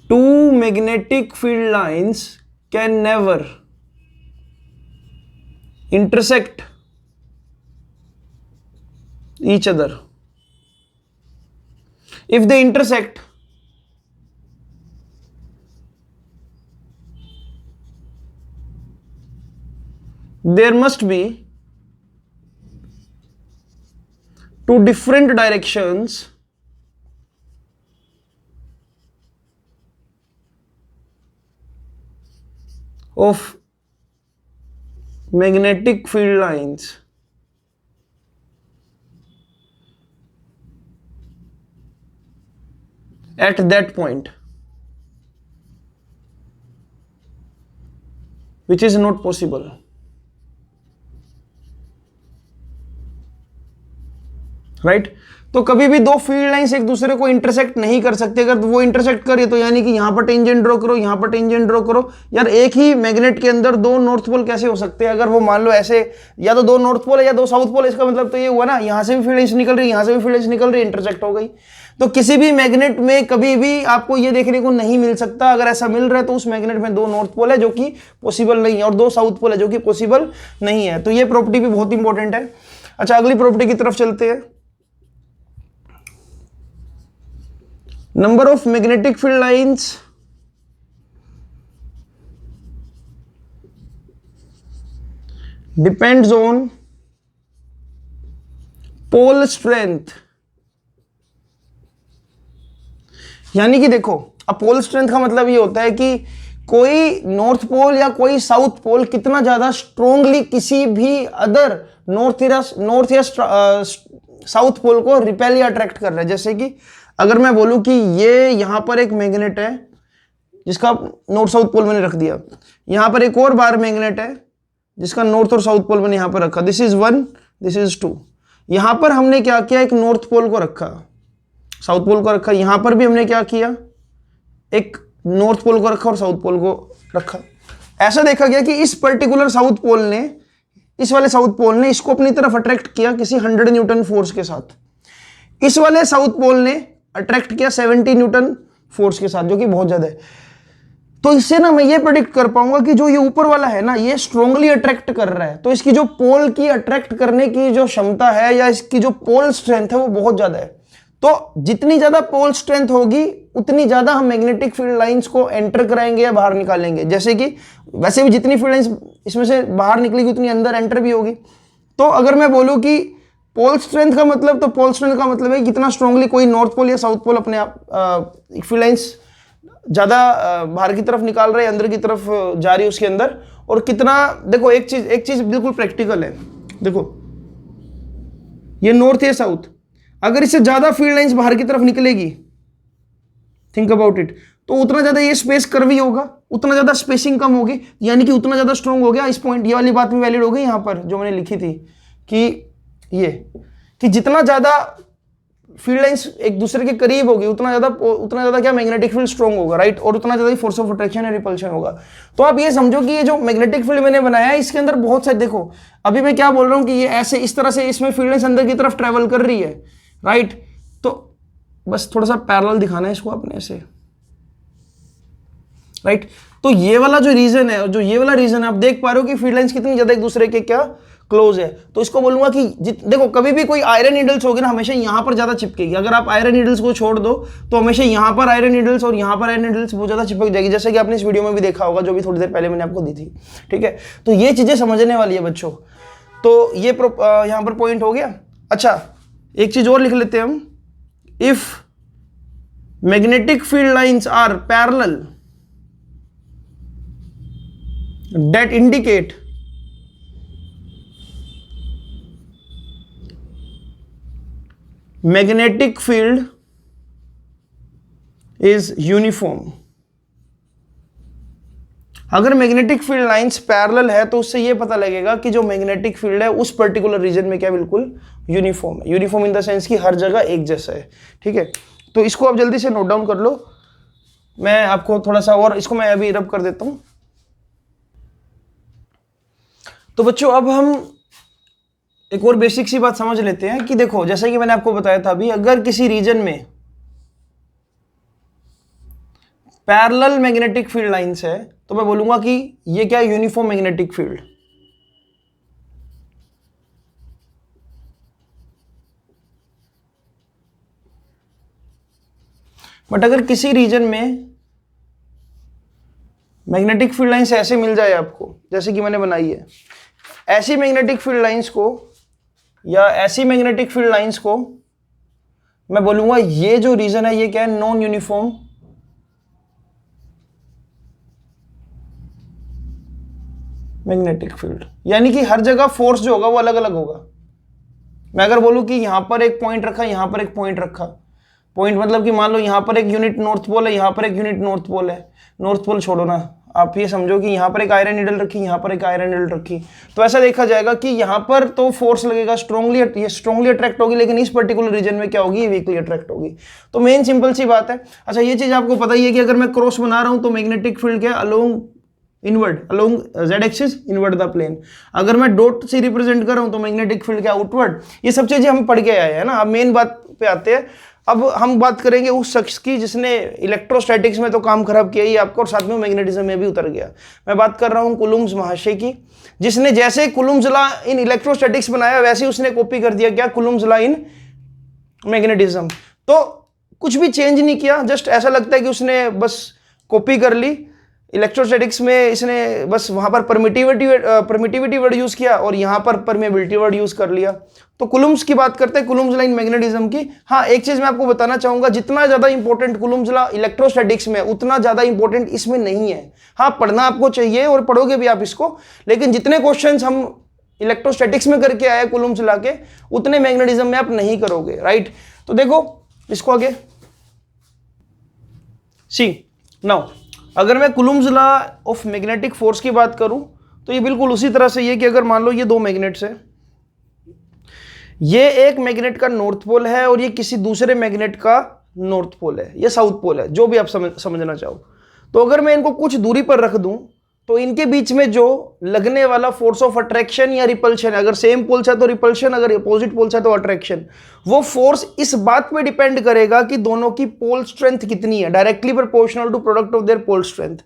two magnetic field lines can never intersect each other. If they intersect, there must be two different directions of magnetic field lines at that point, which is not possible. Right तो कभी भी दो field lines एक दूसरे को intersect नहीं कर सकते। अगर वो इंटरसेक्ट करे तो यानी कि यहां पर टेंजेंट ड्रॉ करो, यहां पर टेंजेंट ड्रॉ करो। यार एक ही मैग्नेट के अंदर दो नॉर्थ पोल कैसे हो सकते हैं? अगर वो मान लो ऐसे, या तो दो नॉर्थ पोल है या दो साउथ पोल, इसका मतलब तो ये हुआ ना, यहां से भी फील्ड लाइंस निकल रही, यहां से भी फील्ड लाइंस निकल रही, इंटरसेक्ट हो गई। तो किसी भी मैग्नेट में कभी भी आपको ये देखने को नहीं मिल सकता। अगर ऐसा मिल रहा है तो उस मैग्नेट में दो नॉर्थ पोल है जो कि पॉसिबल नहीं है, और दो साउथ पोल है जो कि पॉसिबल नहीं है। तो ये प्रॉपर्टी भी बहुत इंपॉर्टेंट है। अच्छा, अगली प्रॉपर्टी की तरफ चलते हैं। Number of magnetic field lines depends on pole strength. यानी कि देखो, अब पोल स्ट्रेंथ का मतलब ये होता है कि कोई नॉर्थ पोल या कोई साउथ पोल कितना ज्यादा स्ट्रोंगली किसी भी अदर नॉर्थ या साउथ पोल को रिपेल या अट्रैक्ट कर रहा है। जैसे कि अगर मैं बोलूं कि ये यहां पर एक मैग्नेट है जिसका नॉर्थ साउथ पोल मैंने रख दिया, यहां पर एक और बार मैग्नेट है जिसका नॉर्थ और साउथ पोल मैंने यहां पर रखा, दिस इज 1, दिस इज 2। यहां पर हमने क्या किया, एक नॉर्थ पोल को रखा, साउथ पोल को रखा। यहां पर भी हमने क्या किया, एक नॉर्थ पोल को रखा और साउथ पोल को रखा। ऐसा देखा गया कि इस पर्टिकुलर साउथ पोल ने, इस वाले साउथ पोल ने इसको अपनी तरफ अट्रैक्ट किया किसी 100 न्यूटन फोर्स के साथ, इस वाले साउथ पोल ने अट्रैक्ट किया 70 न्यूटन फोर्स के साथ, जो कि बहुत ज्यादा है। तो इससे ना मैं ये प्रेडिक्ट कर पाऊंगा कि जो ये ऊपर वाला है ना, ये स्ट्रांगली अट्रैक्ट कर रहा है, तो इसकी जो पोल की अट्रैक्ट करने की जो क्षमता है या इसकी जो पोल स्ट्रेंथ है वो बहुत ज्यादा है। तो जितनी ज्यादा पोल स्ट्रेंथ होगी उतनी ज्यादा हम मैग्नेटिक फील्ड लाइंस को एंटर कराएंगे या बाहर निकालेंगे। जैसे कि वैसे भी जितनी फील्ड लाइंस इसमें से बाहर निकलेगी उतनी अंदर एंटर भी होगी। तो अगर मैं बोलूं कि पोल स्ट्रेंथ का मतलब, तो पोल स्ट्रेंथ का मतलब है कितना स्ट्रांगली कोई नॉर्थ पोल या साउथ पोल अपने आप फील्ड लाइंस ज्यादा बाहर की तरफ निकाल रहे हैं, अंदर की तरफ जा रही है उसके अंदर। और कितना, देखो एक चीज बिल्कुल प्रैक्टिकल है। देखो ये नॉर्थ या साउथ, अगर इससे ज्यादा फील्ड लाइंस बाहर की तरफ निकलेगी, थिंक अबाउट इट, तो उतना ज्यादा ये स्पेस कर्वी होगा, उतना ज्यादा स्पेसिंग कम होगी, यानी कि उतना ज्यादा स्ट्रांग हो गया। इस पॉइंट, ये वाली बात भी वैलिड हो गई यहां पर जो मैंने लिखी थी कि ये, कि जितना ज्यादा फील्ड लाइंस एक दूसरे के करीब होगी उतना ज्यादा क्या, मैग्नेटिक फील्ड स्ट्रांग होगा, राइट। और उतना ज्यादा फोर्स ऑफ अट्रैक्शन या रिपल्शन होगा। तो आप ये समझो कि ये जो मैग्नेटिक फील्ड मैंने बनाया है इसके अंदर बहुत सारे, देखो अभी मैं क्या बोल रहा हूं कि ये ऐसे इस तरह से इसमें फील्ड लाइंस अंदर की तरफ ट्रेवल कर रही है, राइट। तो बस थोड़ा सा पैरेलल दिखाना है इसको अपने से, राइट। तो ये वाला जो रीजन है, जो ये वाला रीजन है, आप देख पा रहे हो कि फील्ड लाइंस कितनी ज्यादा एक दूसरे के क्या क्लोज है। तो इसको बोलूंगा कि देखो कभी भी कोई आयरन नीडल्स होगी ना, हमेशा यहां पर ज्यादा चिपकेगी। अगर आप आयरन नीडल्स को छोड़ दो तो हमेशा यहां पर आयरन नीडल्स और यहां पर आयरन नीडल्स बहुत ज्यादा चिपक जाएगी, जैसे कि आपने इस वीडियो में भी देखा होगा, जो भी थोड़ी देर पहले मैंने आपको दी थी, ठीक है। तो ये चीजें समझने वाली है बच्चों। तो ये यहां पर पॉइंट हो गया। अच्छा, एक चीज और लिख लेते हैं हम, if magnetic field lines are parallel that indicate magnetic field is uniform. अगर मैग्नेटिक फील्ड लाइंस पैरेलल है तो उससे ये पता लगेगा कि जो मैग्नेटिक फील्ड है उस पर्टिकुलर रीजन में क्या बिल्कुल यूनिफॉर्म है। यूनिफॉर्म इन द सेंस कि हर जगह एक जैसा है। ठीक है, तो इसको आप जल्दी से नोट डाउन कर लो। मैं आपको थोड़ा सा और इसको मैं अभी रब कर देता हूं। तो बच्चों अब हम एक और बेसिक सी बात समझ लेते हैं कि देखो, जैसा कि मैंने आपको बताया था अभी, अगर किसी रीजन में पैरेलल मैग्नेटिक फील्ड लाइंस है तो मैं बोलूंगा कि ये क्या है, यूनिफॉर्म मैग्नेटिक फील्ड। बट अगर किसी रीजन में मैग्नेटिक फील्ड लाइंस ऐसे मिल जाए आपको, जैसे कि मैंने बनाई है, ऐसी मैग्नेटिक फील्ड लाइंस को या ऐसी मैग्नेटिक फील्ड लाइंस को मैं बोलूंगा ये जो रीजन है ये क्या है, नॉन यूनिफॉर्म मैग्नेटिक फील्ड। यानी कि हर जगह फोर्स जो होगा वो अलग अलग होगा। मैं अगर बोलूं कि यहां पर एक पॉइंट रखा, यहां पर एक पॉइंट रखा, पॉइंट मतलब कि मान लो यहां पर एक यूनिट नॉर्थ पोल है, यहां पर एक यूनिट नॉर्थ पोल है। नॉर्थ पोल छोड़ो ना, आप ये समझो कि यहां पर एक आयरन नीडल रखी, यहां पर एक आयरन नीडल रखी, तो ऐसा देखा जाएगा कि यहां पर तो फोर्स लगेगा, स्ट्रांगली, ये स्ट्रांगली अट्रैक्ट होगी, लेकिन इस पर्टिकुलर रीजन में क्या होगी, ये वीकली अट्रैक्ट होगी। तो मेन सिंपल सी बात है। अच्छा, ये चीज आपको पता ही है कि अगर मैं क्रॉस बना रहा हूं तो मैग्नेटिक फील्ड क्या, along inward, along Z axis, inward the plane. अगर मैं डॉट से रिप्रेजेंट कर रहा हूं तो मैग्नेटिक फील्ड क्या, आउटवर्ड। ये सब चीजें हम पढ़ के आए हैं ना। अब मेन बात पे आते हैं। अब हम बात करेंगे उस शख्स की जिसने इलेक्ट्रोस्टैटिक्स में तो काम खराब किया ही आपको, और साथ में मैग्नेटिज्म में भी उतर गया। मैं बात कर रहा हूं कुलुम्स महाशय की, जिसने जैसे कुलुम्स लॉ इन इलेक्ट्रोस्टैटिक्स बनाया वैसे ही उसने कॉपी कर दिया क्या, कुलुम्स लॉ इन मैग्नेटिज्म। तो कुछ भी चेंज नहीं किया, जस्ट ऐसा लगता है कि उसने बस कॉपी कर ली। इलेक्ट्रोस्टैटिक्स में इसने बस वहां पर परमिटिविटी वर्ड यूज किया और यहां पर परमेबिलिटी वर्ड यूज कर लिया। तो कुलुम्स की बात करते हैं, कुलुम्स लॉ इन मैग्नेटिज्म की। हाँ, एक चीज मैं आपको बताना चाहूंगा, जितना ज्यादा इंपॉर्टेंट कुलुम्स लॉ इलेक्ट्रोस्टैटिक्स में, उतना ज्यादा इंपॉर्टेंट इसमें नहीं है। हाँ, पढ़ना आपको चाहिए और पढ़ोगे भी आप इसको, लेकिन जितने क्वेश्चंस हम इलेक्ट्रोस्टैटिक्स में करके आए कुलुम्स लॉ के, उतने मैग्नेटिज्म में आप नहीं करोगे। राइट, तो देखो इसको आगे सी नाउ, अगर मैं कुलुम्स लॉ ऑफ मैग्नेटिक फोर्स की बात करूं तो ये बिल्कुल उसी तरह से ये कि अगर मान लो ये दो मैग्नेट्स है, ये एक मैग्नेट का नॉर्थ पोल है और ये किसी दूसरे मैग्नेट का नॉर्थ पोल है, ये साउथ पोल है, जो भी आप समझना चाहो। तो अगर मैं इनको कुछ दूरी पर रख दूं तो इनके बीच में जो लगने वाला फोर्स ऑफ अट्रैक्शन या रिपल्शन, अगर सेम पोल्स है तो रिपल्शन, अगर अपोजिट पोल्स है तो अट्रैक्शन, वो फोर्स इस बात पे डिपेंड करेगा कि दोनों की पोल स्ट्रेंथ कितनी है, directly proportional to product of their pole strength.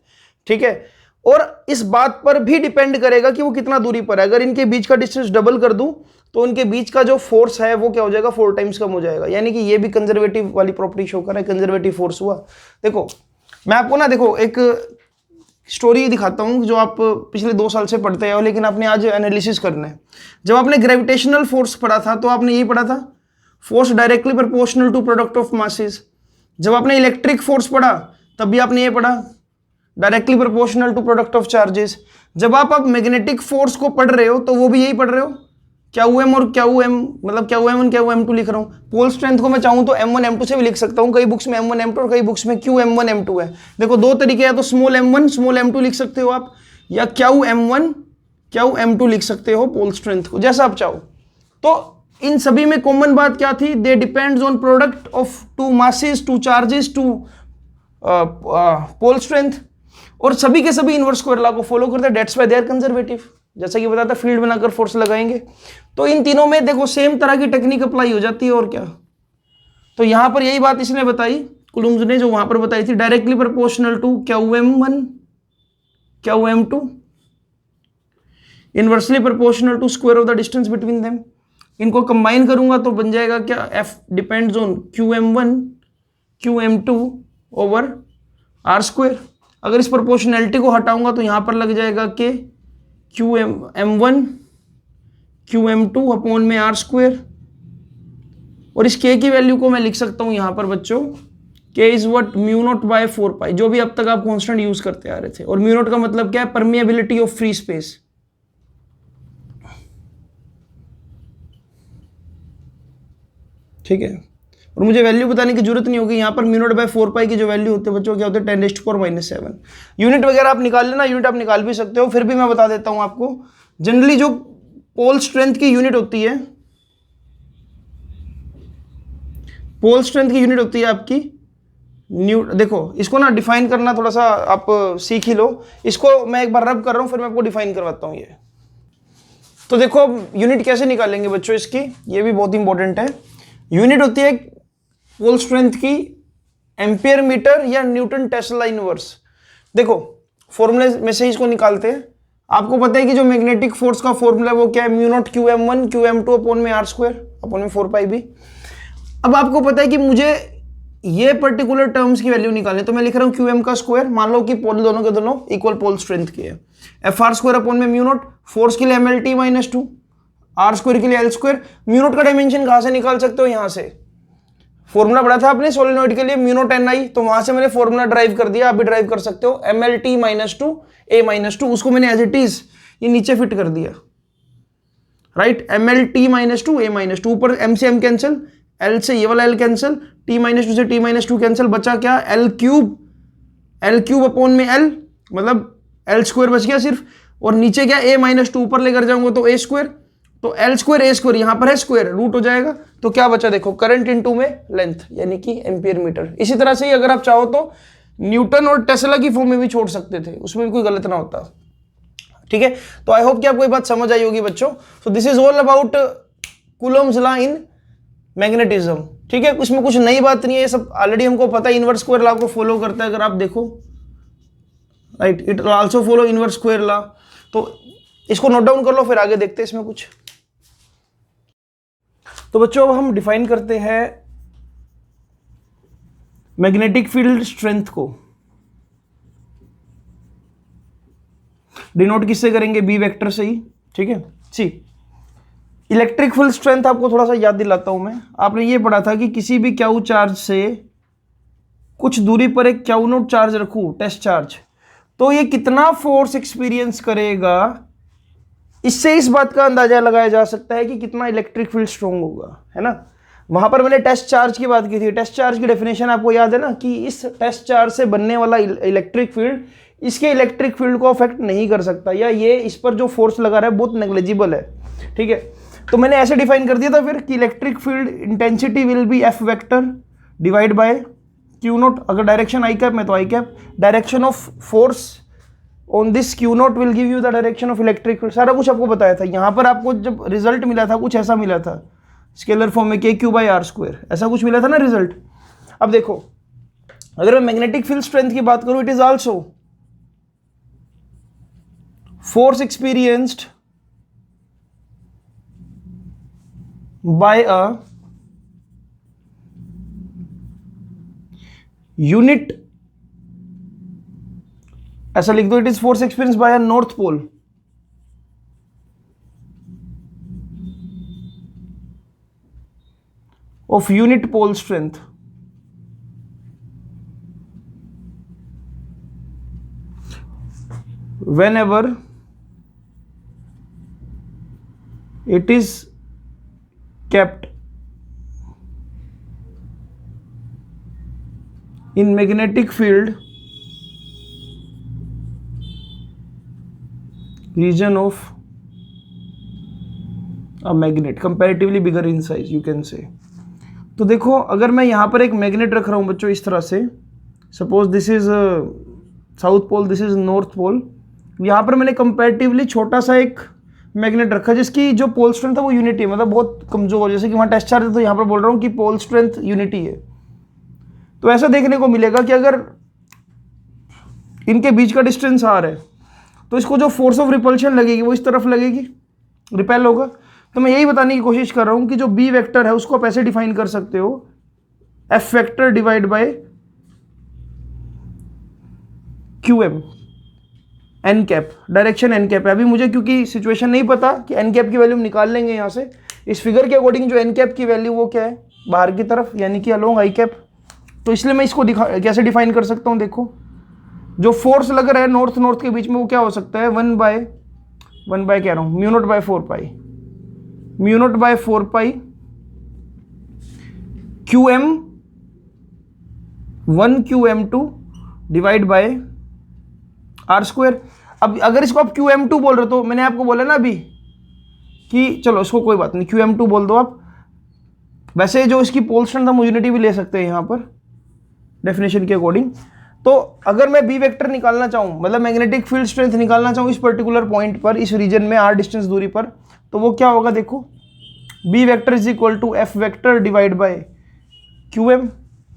ठीक है, और इस बात पर भी डिपेंड करेगा कि वो कितना दूरी पर है। अगर इनके बीच का डिस्टेंस डबल कर दूं तो इनके बीच का जो फोर्स है वो क्या हो जाएगा, 4 टाइम्स कम हो जाएगा। यानी कि ये भी कंजर्वेटिव वाली प्रॉपर्टी शो कर रहा है, कंजर्वेटिव फोर्स हुआ। देखो मैं आपको ना, देखो एक स्टोरी दिखाता हूं जो आप पिछले 2 साल से पढ़ते हो, लेकिन आपने आज एनालिसिस करना है। जब आपने ग्रेविटेशनल फोर्स पढ़ा था तो आपने यही पढ़ा था, force directly proportional to product of masses. जब आपने इलेक्ट्रिक फोर्स पढ़ा तब भी आपने ये पढ़ा, directly proportional to product of charges. जब आप अब मैग्नेटिक फोर्स को पढ़ रहे हो तो वो भी यही पढ़ रहे हो, क्या एम और क्या एम, मतलब क्या एम1 क्या एम2 लिख रहा हूँ। पोल स्ट्रेंथ को मैं चाहूँ तो m1 m2 से भी लिख सकता हूँ, कई बुक्स में m1 m2 और कई बुक्स में क्यू m1 m2 है। देखो 2 तरीके हैं, तो स्मॉल m1 स्मॉल m2 लिख सकते हो आप, या क्यू m1 क्यू m2 लिख सकते हो पोल स्ट्रेंथ को, जैसा आप चाहो। तो इन सभी में कॉमन बात क्या थी, they depends on product of 2 masses, 2 charges, 2 pole strength, और सभी के सभी इनवर्स स्क्वायर लॉ को फॉलो करते हैं, that's why they are conservative. जैसा कि बताया था, फील्ड बनाकर फोर्स लगाएंगे। तो इन तीनों में देखो सेम तरह की टेक्निक अप्लाई हो जाती है, और क्या। तो यहां पर यही बात इसने बताई, कुलुम्स ने, जो वहां पर बताई थी, directly proportional to q m1 q m2, inversely proportional to square of the distance between them. इनको कंबाइन करूंगा तो बन जाएगा क्या, F depends on q m1 q m2 over r square. अगर इस प्रोपोर्शनैलिटी को हटाऊंगा तो यहां पर लग जाएगा कि Q m1 q m2 upon में आर स्क्वायर, और इस k की वैल्यू को मैं लिख सकता हूं यहां पर बच्चों, k is what, mu naught by 4 pi, जो भी अब तक आप कांस्टेंट यूज करते आ रहे थे। और म्यू नॉट का मतलब क्या है, परमिएबिलिटी ऑफ फ्री स्पेस। ठीक है, और मुझे वैल्यू बताने की जरूरत नहीं होगी। यहाँ पर म्यू नॉट बाय 4 पाई की जो वैल्यू होती है बच्चों क्या होते हैं 10⁻⁻⁷। यूनिट वगैरह आप निकाल लेना, यूनिट आप निकाल भी सकते हो, फिर भी मैं बता देता हूँ आपको। जनरली जो पोल स्ट्रेंथ की यूनिट होती है, पोल स्ट्रेंथ की यूनिट होती है आपकी देखो इसको ना डिफाइन करना थोड़ा सा आप सीख ही लो। इसको मैं एक बार रब कर रहा हूं, फिर मैं आपको डिफाइन करवाता हूं ये। तो देखो अब यूनिट कैसे निकालेंगे बच्चों इसकी, ये भी बहुत इंपॉर्टेंट है। यूनिट होती है पोल स्ट्रेंथ की एम्पियर मीटर या न्यूटन टेस्ला इनवर्स। देखो फॉर्मूले में से इसको निकालते हैं। आपको पता है कि जो मैग्नेटिक फोर्स का फॉर्मूला है वो क्या है, mu not QM1 QM2 upon में R² अपॉन में 4 पाई भी। अब आपको पता है कि मुझे ये पर्टिकुलर टर्म्स की वैल्यू निकालनी है, तो मैं लिख रहा हूं QM का स्क्वायर। मान लो कि पोल दोनों के दोनों इक्वल पोल स्ट्रेंथ के है। FR² अपॉन में म्यू नॉट, फोर्स के लिए MLT-2, R² के लिए L²। म्यू नॉट का डायमेंशन कहां से निकाल सकते हो, यहां से फॉर्मूला पढ़ा था आपने सोलेनॉइड के लिए म्यू नॉट NI, तो वहां से मैंने फॉर्मूला ड्राइव कर दिया, आप भी ड्राइव कर सकते हो। MLT-2 A-2, उसको मैंने एज इट इज ये नीचे फिट कर दिया, राइट। MLT-2 A-2, ऊपर M से M कैंसिल, L से ये वाला L कैंसिल, T-2 से T-2 कैंसिल, बचा क्या L³ अपॉन में L, मतलब L² बच गया सिर्फ, और नीचे क्या A-2 ऊपर लेकर जाऊंगा तो A², तो L²A² यहां पर है स्क्वायर, रूट हो जाएगा। तो क्या बचा देखो, करंट इनटू में लेंथ यानी कि एम्पियर मीटर। इसी तरह से ही अगर आप चाहो तो न्यूटन और टेस्ला की फॉर्म में भी छोड़ सकते थे, उसमें भी कोई गलत ना होता, ठीक है। तो आई होप कि आपको ये बात समझ आई होगी बच्चों। So this is all about Coulomb's law in magnetism, ठीक है। इसमें कुछ नई बात नहीं है, सब ऑलरेडी हमको पता है। इनवर्स स्क्वायर लॉ को फॉलो करता है अगर आप देखो, right. It also follow inverse square law, तो इसको नोट डाउन कर लो, फिर आगे देखते हैं इसमें कुछ। तो बच्चों अब हम डिफाइन करते हैं मैग्नेटिक फील्ड स्ट्रेंथ को। डिनोट किससे करेंगे, बी वेक्टर से ही, ठीक है। सी इलेक्ट्रिक फील्ड स्ट्रेंथ आपको थोड़ा सा याद दिलाता हूं मैं। आपने ये पढ़ा था कि किसी भी क्यू चार्ज से कुछ दूरी पर एक क्यू नोट चार्ज रखूं, टेस्ट चार्ज, तो ये कितना फोर्स एक्सपीरियंस करेगा, इससे इस बात का अंदाजा लगाया जा सकता है कि कितना इलेक्ट्रिक फील्ड स्ट्रॉन्ग होगा, है ना। वहां पर मैंने टेस्ट चार्ज की बात की थी। टेस्ट चार्ज की डेफिनेशन आपको याद है ना, कि इस टेस्ट चार्ज से बनने वाला इलेक्ट्रिक फील्ड इसके इलेक्ट्रिक फील्ड को अफेक्ट नहीं कर सकता, या ये इस पर जो फोर्स लगा रहा है बहुत नेग्लिजिबल है, ठीक है। तो मैंने ऐसे डिफाइन कर दिया था फिर कि electric field intensity will be F vector divide by Q naught. अगर डायरेक्शन आई कैप में तो i cap, direction of force on this Q naught will give you the direction of electric field. सारा कुछ आपको बताया था। यहाँ पर आपको जब रिजल्ट मिला था कुछ ऐसा मिला था, स्केलर फॉर्म में KQ/R², ऐसा कुछ मिला था ना रिजल्ट। अब देखो अगर मैं मैग्नेटिक फील्ड स्ट्रेंथ की बात करूं, it is also force experienced by a unit, ऐसा लिख दो, it is force experience by a north pole of unit pole strength whenever it is kept in magnetic field region of a magnet comparatively bigger in size, you can say। तो देखो अगर मैं यहाँ पर एक मैग्नेट रख रहा हूँ बच्चों इस तरह से, suppose this is south pole, this is north pole, यहाँ पर मैंने कंपैरेटिवली छोटा सा एक मैग्नेट रखा जिसकी जो पोल स्ट्रेंथ है वो यूनिटी है, मतलब बहुत कमजोर, जैसे कि वहाँ टेस्ट चार्ज है तो यहाँ पर बोल रहा हूँ कि पोल स्ट्रेंथ यूनिटी है। तो ऐसा देखने को मिलेगा कि अगर इनके बीच का डिस्टेंस R है तो इसको जो फोर्स ऑफ रिपल्शन लगेगी वो इस तरफ लगेगी, रिपेल होगा। तो मैं यही बताने की कोशिश कर रहा हूँ कि जो B वेक्टर है उसको आप ऐसे डिफाइन कर सकते हो, F vector divide by QM, n cap, direction n cap है। अभी मुझे क्योंकि सिचुएशन नहीं पता कि एन कैप की वैल्यू हम निकाल लेंगे यहाँ से। इस फिगर के अकॉर्डिंग जो एन कैप की वैल्यू वो क्या है, बाहर की तरफ, यानी कि अलोंग आई कैप। तो इसलिए मैं इसको कैसे डिफाइन कर सकता हूँ, देखो जो फोर्स लग रहा है नॉर्थ नॉर्थ के बीच में वो क्या हो सकता है, वन बाय कह रहा हूँ mu naught by 4 pi QM1 divide by r square. अब अगर इसको आप QM2 बोल रहे हो तो मैंने आपको बोला ना अभी कि चलो इसको कोई बात नहीं, QM2 बोल दो आप। वैसे जो इसकी पोल स्ट्रेंथ हम यूनिटी भी ले सकते हैं यहाँ पर डेफिनेशन के अकॉर्डिंग। तो अगर मैं बी वेक्टर निकालना चाहूँ, मतलब मैग्नेटिक फील्ड स्ट्रेंथ निकालना चाहूँ इस पर्टिकुलर पॉइंट पर, इस रीजन में r डिस्टेंस दूरी पर, तो वो क्या होगा देखो, B vector is equal to F vector divide by QM।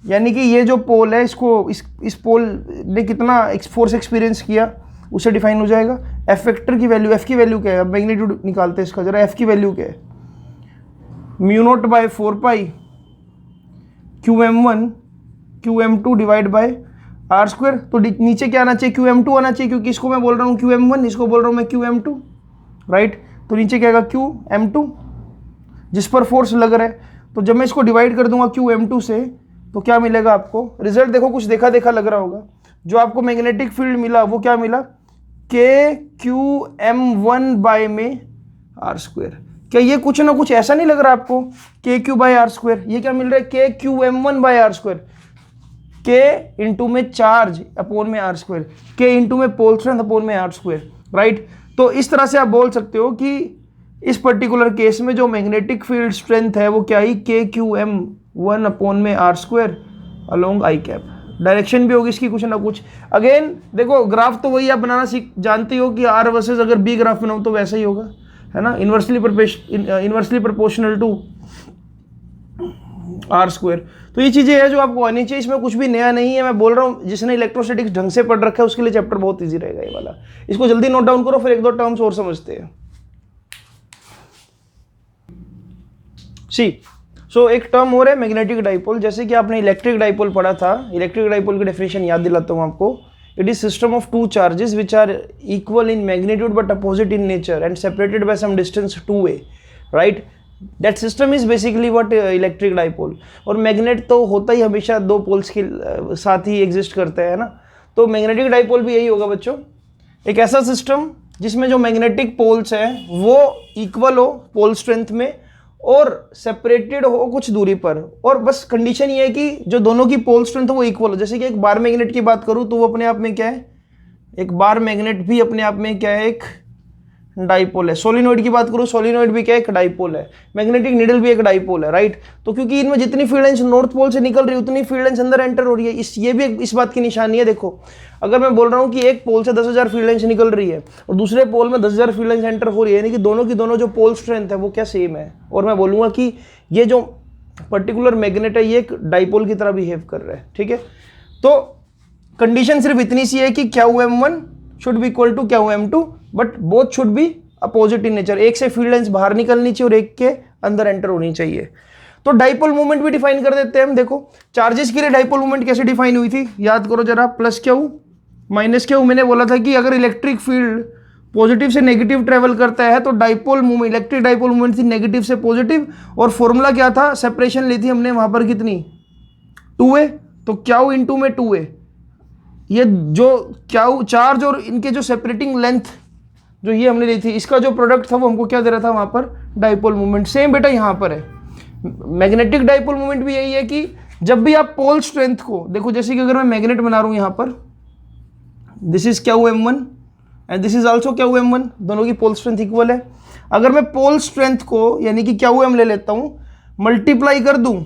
यानी कि ये जो पोल है इसको इस पोल ने कितना फोर्स एक्सपीरियंस किया उसे डिफाइन हो जाएगा। एफ वेक्टर की वैल्यू, एफ की वैल्यू क्या है, अब मैग्नीट्यूड निकालते हैं इसका जरा। एफ की वैल्यू क्या है, mu naught by 4 pi QM1 QM2 divide by r square. तो नीचे क्या आना चाहिए, QM2 आना चाहिए, क्योंकि इसको मैं बोल रहा हूँ QM1, इसको बोल रहा हूँ मैं QM2, राइट। तो नीचे क्या आएगा QM2 जिस पर फोर्स लग रहा है। तो जब मैं इसको डिवाइड कर दूंगा QM2 से तो क्या मिलेगा आपको, रिजल्ट देखो कुछ देखा देखा लग रहा होगा। जो आपको मैग्नेटिक फील्ड मिला वो क्या मिला, KQM1 बाय में आर स्क्वायर। क्या ये कुछ ना कुछ ऐसा नहीं लग रहा आपको, KQ बाय आर स्क्वायर, ये क्या मिल रहा है KQM1 by r square. K into में चार्ज अपॉन में आर स्क्वायर, K इंटू में पोल स्ट्रेंथ अपॉन में आर स्क्वायर, राइट। तो इस तरह से आप बोल सकते हो कि इस पर्टिकुलर केस में जो मैग्नेटिक फील्ड स्ट्रेंथ है वो क्या ही KQM1 अपॉन में r square along i cap. Direction भी होगी इसकी कुछ ना कुछ। अगेन देखो ग्राफ तो वही आप बनाना सीख जानते हो कि आर वर्सेस अगर बी ग्राफ बनाओ तो वैसा ही होगा, है ना, inversely proportional to r square. तो ये चीजें है जो आपको आनी चाहिए, इसमें कुछ भी नया नहीं है। मैं बोल रहा हूँ जिसने इलेक्ट्रोस्टैटिक्स ढंग से पढ़ रखा है उसके लिए चैप्टर बहुत इजी रहेगा ये वाला। इसको जल्दी नोट डाउन करो, फिर एक दो टर्म्स और समझते हैं। सो एक टर्म और है मैग्नेटिक डाइपोल। जैसे कि आपने इलेक्ट्रिक डाइपोल पढ़ा था, इलेक्ट्रिक डाइपोल की डेफिनेशन याद दिलाता हूँ आपको। It is system of two charges which are equal in magnitude but opposite in nature and separated by some distance 2a, right. That system is basically what electric dipole. और magnet तो होता ही हमेशा दो poles के साथ ही exist करता है ना, तो मैग्नेटिक डाइपोल भी यही होगा बच्चों, एक ऐसा सिस्टम जिसमें जो मैग्नेटिक पोल्स हैं वो इक्वल हो पोल स्ट्रेंथ में और सेपरेटेड हो कुछ दूरी पर। और बस कंडीशन ये है कि जो दोनों की पोल स्ट्रेंथ हो वो इक्वल हो। जैसे कि एक बार मैग्नेट की बात करूं तो वो अपने आप में क्या है, एक बार मैग्नेट भी अपने आप में क्या है, एक डाइपोल है। सोलिनॉइड की बात करूं, सोलिनॉइड भी क्या है, एक डाइपोल है। मैग्नेटिक नीडल भी एक डाइपोल है, राइट। तो क्योंकि इनमें जितनी फील्ड लाइंस नॉर्थ पोल से निकल रही है उतनी फील्ड लाइंस अंदर एंटर हो रही है। ये भी इस बात की निशानी है। देखो अगर मैं बोल रहा हूं कि एक पोल से 10,000 फील्ड लाइंस निकल रही है और दूसरे पोल में 10,000 फील्ड लाइंस एंटर हो रही है, यानी कि दोनों की दोनों जो पोल स्ट्रेंथ है वो क्या सेम है। और मैं बोलूंगा कि ये जो पर्टिकुलर मैग्नेट है ये एक डाइपोल की तरह बिहेव कर रहा है, ठीक है। तो कंडीशन सिर्फ इतनी सी है कि QM1 should be equal to QM2 but both should be opposite in nature. एक से फील्ड लाइंस बाहर निकलनी चाहिए और एक के अंदर एंटर होनी चाहिए। तो डाइपोल मूवमेंट भी डिफाइन कर देते हैं हम। देखो चार्जेस के लिए डाइपोल मूवमेंट कैसे डिफाइन हुई थी, याद करो जरा। Plus Q minus Q। मैंने बोला था कि अगर इलेक्ट्रिक फील्ड पॉजिटिव से नेगेटिव ट्रेवल करता है तो dipole movement, electric dipole movement थी नेगेटिव से पॉजिटिव। और फॉर्मूला क्या था, सेपरेशन ली थी हमने वहां पर कितनी, 2a। तो Q इंटू में 2a, ये जो Q चार्ज और इनके जो सेपरेटिंग लेंथ जो ये हमने ली थी, इसका जो प्रोडक्ट था वो हमको क्या दे रहा था वहां पर, डाइपोल मूवमेंट। सेम बेटा यहां पर है, मैग्नेटिक डाइपोल मूवमेंट भी यही है कि जब भी आप पोल स्ट्रेंथ को देखो, जैसे कि अगर मैं मैग्नेट बना रहा हूं यहां पर, this is QM1 and this is also QM1, दोनों की पोल स्ट्रेंथ इक्वल है। अगर मैं पोल स्ट्रेंथ को यानी कि QM ले लेता हूं, मल्टीप्लाई कर दूं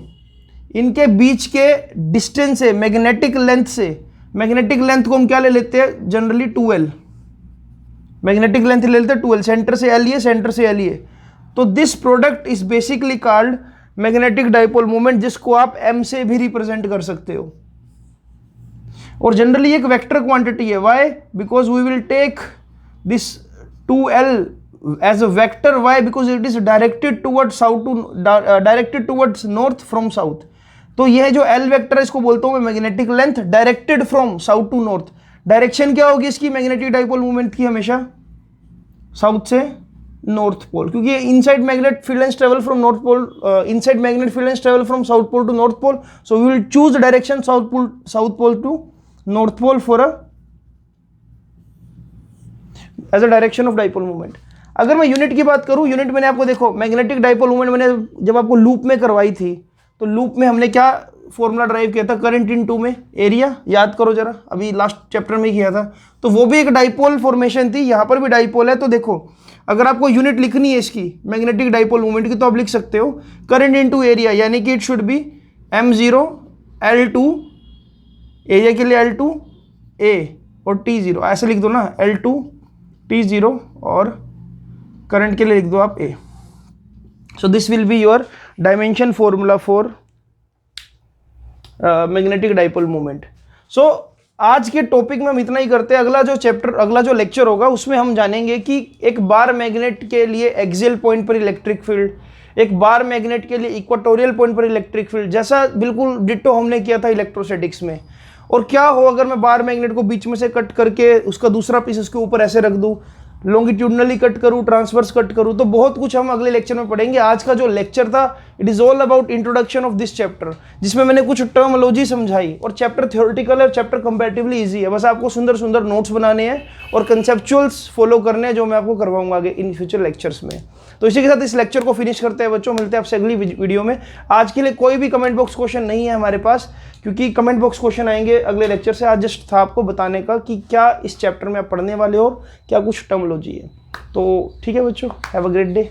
इनके बीच के डिस्टेंस से, मैग्नेटिक लेंथ से। मैग्नेटिक लेंथ को हम क्या ले लेते हैं जनरली, 2L। मैग्नेटिक लेंथ ले लेते हैं 2L, सेंटर से L ये, सेंटर से L ये। तो this product is basically called magnetic dipole movement, जिसको आप M से भी रिप्रेजेंट कर सकते हो। और जनरली एक वेक्टर क्वांटिटी है। Why, because we will take this 2L as a vector. Why, because it is directed towards south to directed towards north from south. तो यह जो L वेक्टर है इसको बोलता हूं मैं magnetic length directed from south to north. Direction क्या होगी इसकी मैग्नेटिक डाइपोल मूवमेंट की, हमेशा साउथ से नॉर्थ पोल, क्योंकि inside magnet field lines travel from north pole, inside magnet field lines travel from south pole to north pole. So we will choose the direction south pole to north pole for as a direction of dipole movement. अगर मैं unit की बात करूं, unit मैंने आपको देखो magnetic dipole movement मैंने जब आपको लूप में करवाई थी तो लूप में हमने क्या फॉर्मूला ड्राइव किया था, करंट इन टू में एरिया, याद करो जरा, अभी लास्ट चैप्टर में किया था। तो वो भी एक डाइपोल फॉर्मेशन थी, यहाँ पर भी डाइपोल है। तो देखो अगर आपको यूनिट लिखनी है इसकी मैग्नेटिक डाइपोल मूवमेंट की तो आप लिख सकते हो करंट इनटू एरिया, यानी कि it should be m0 L2, area के लिए L2 A और T0, ऐसे लिख दो ना, L2 T0 और करंट के लिए लिख दो आप A। So this will be your dimension formula for magnetic dipole movement. So आज के टॉपिक में हम इतना ही करते हैं। अगला जो लेक्चर होगा उसमें हम जानेंगे कि एक बार मैग्नेट के लिए एक्सियल पॉइंट पर इलेक्ट्रिक फील्ड, एक बार मैग्नेट के लिए इक्वाटोरियल पॉइंट पर इलेक्ट्रिक फील्ड, जैसा बिल्कुल डिट्टो हमने किया था इलेक्ट्रोस्टैटिक्स में। और क्या हो अगर मैं बार मैग्नेट को बीच में से कट करके उसका दूसरा पीस उसके ऊपर ऐसे रख दूं, लॉन्गिट्यूडनली कट करूं, ट्रांसवर्स कट करूं, तो बहुत कुछ हम अगले लेक्चर में पढ़ेंगे। आज का जो लेक्चर था it is all about introduction of this chapter, जिसमें मैंने कुछ टर्मोलॉजी समझाई। और चैप्टर थ्योरेटिकल है, चैप्टर कंपैरेटिवली इजी है, बस आपको सुंदर सुंदर नोट्स बनाने हैं और कंसेप्चुअल्स फॉलो करने हैं, जो मैं आपको करवाऊंगा आगे इन फ्यूचर लेक्चर्स में। तो इसी के साथ इस लेक्चर को फिनिश करते हैं बच्चों, मिलते हैं आपसे अगली वीडियो में। आज के लिए कोई भी कमेंट बॉक्स क्वेश्चन नहीं है हमारे पास, क्योंकि कमेंट बॉक्स क्वेश्चन आएंगे अगले लेक्चर से। आज जस्ट था आपको बताने का कि क्या इस चैप्टर में आप पढ़ने वाले हो, क्या कुछ टर्मोलॉजी है। तो ठीक है बच्चों, हैव अ ग्रेट डे।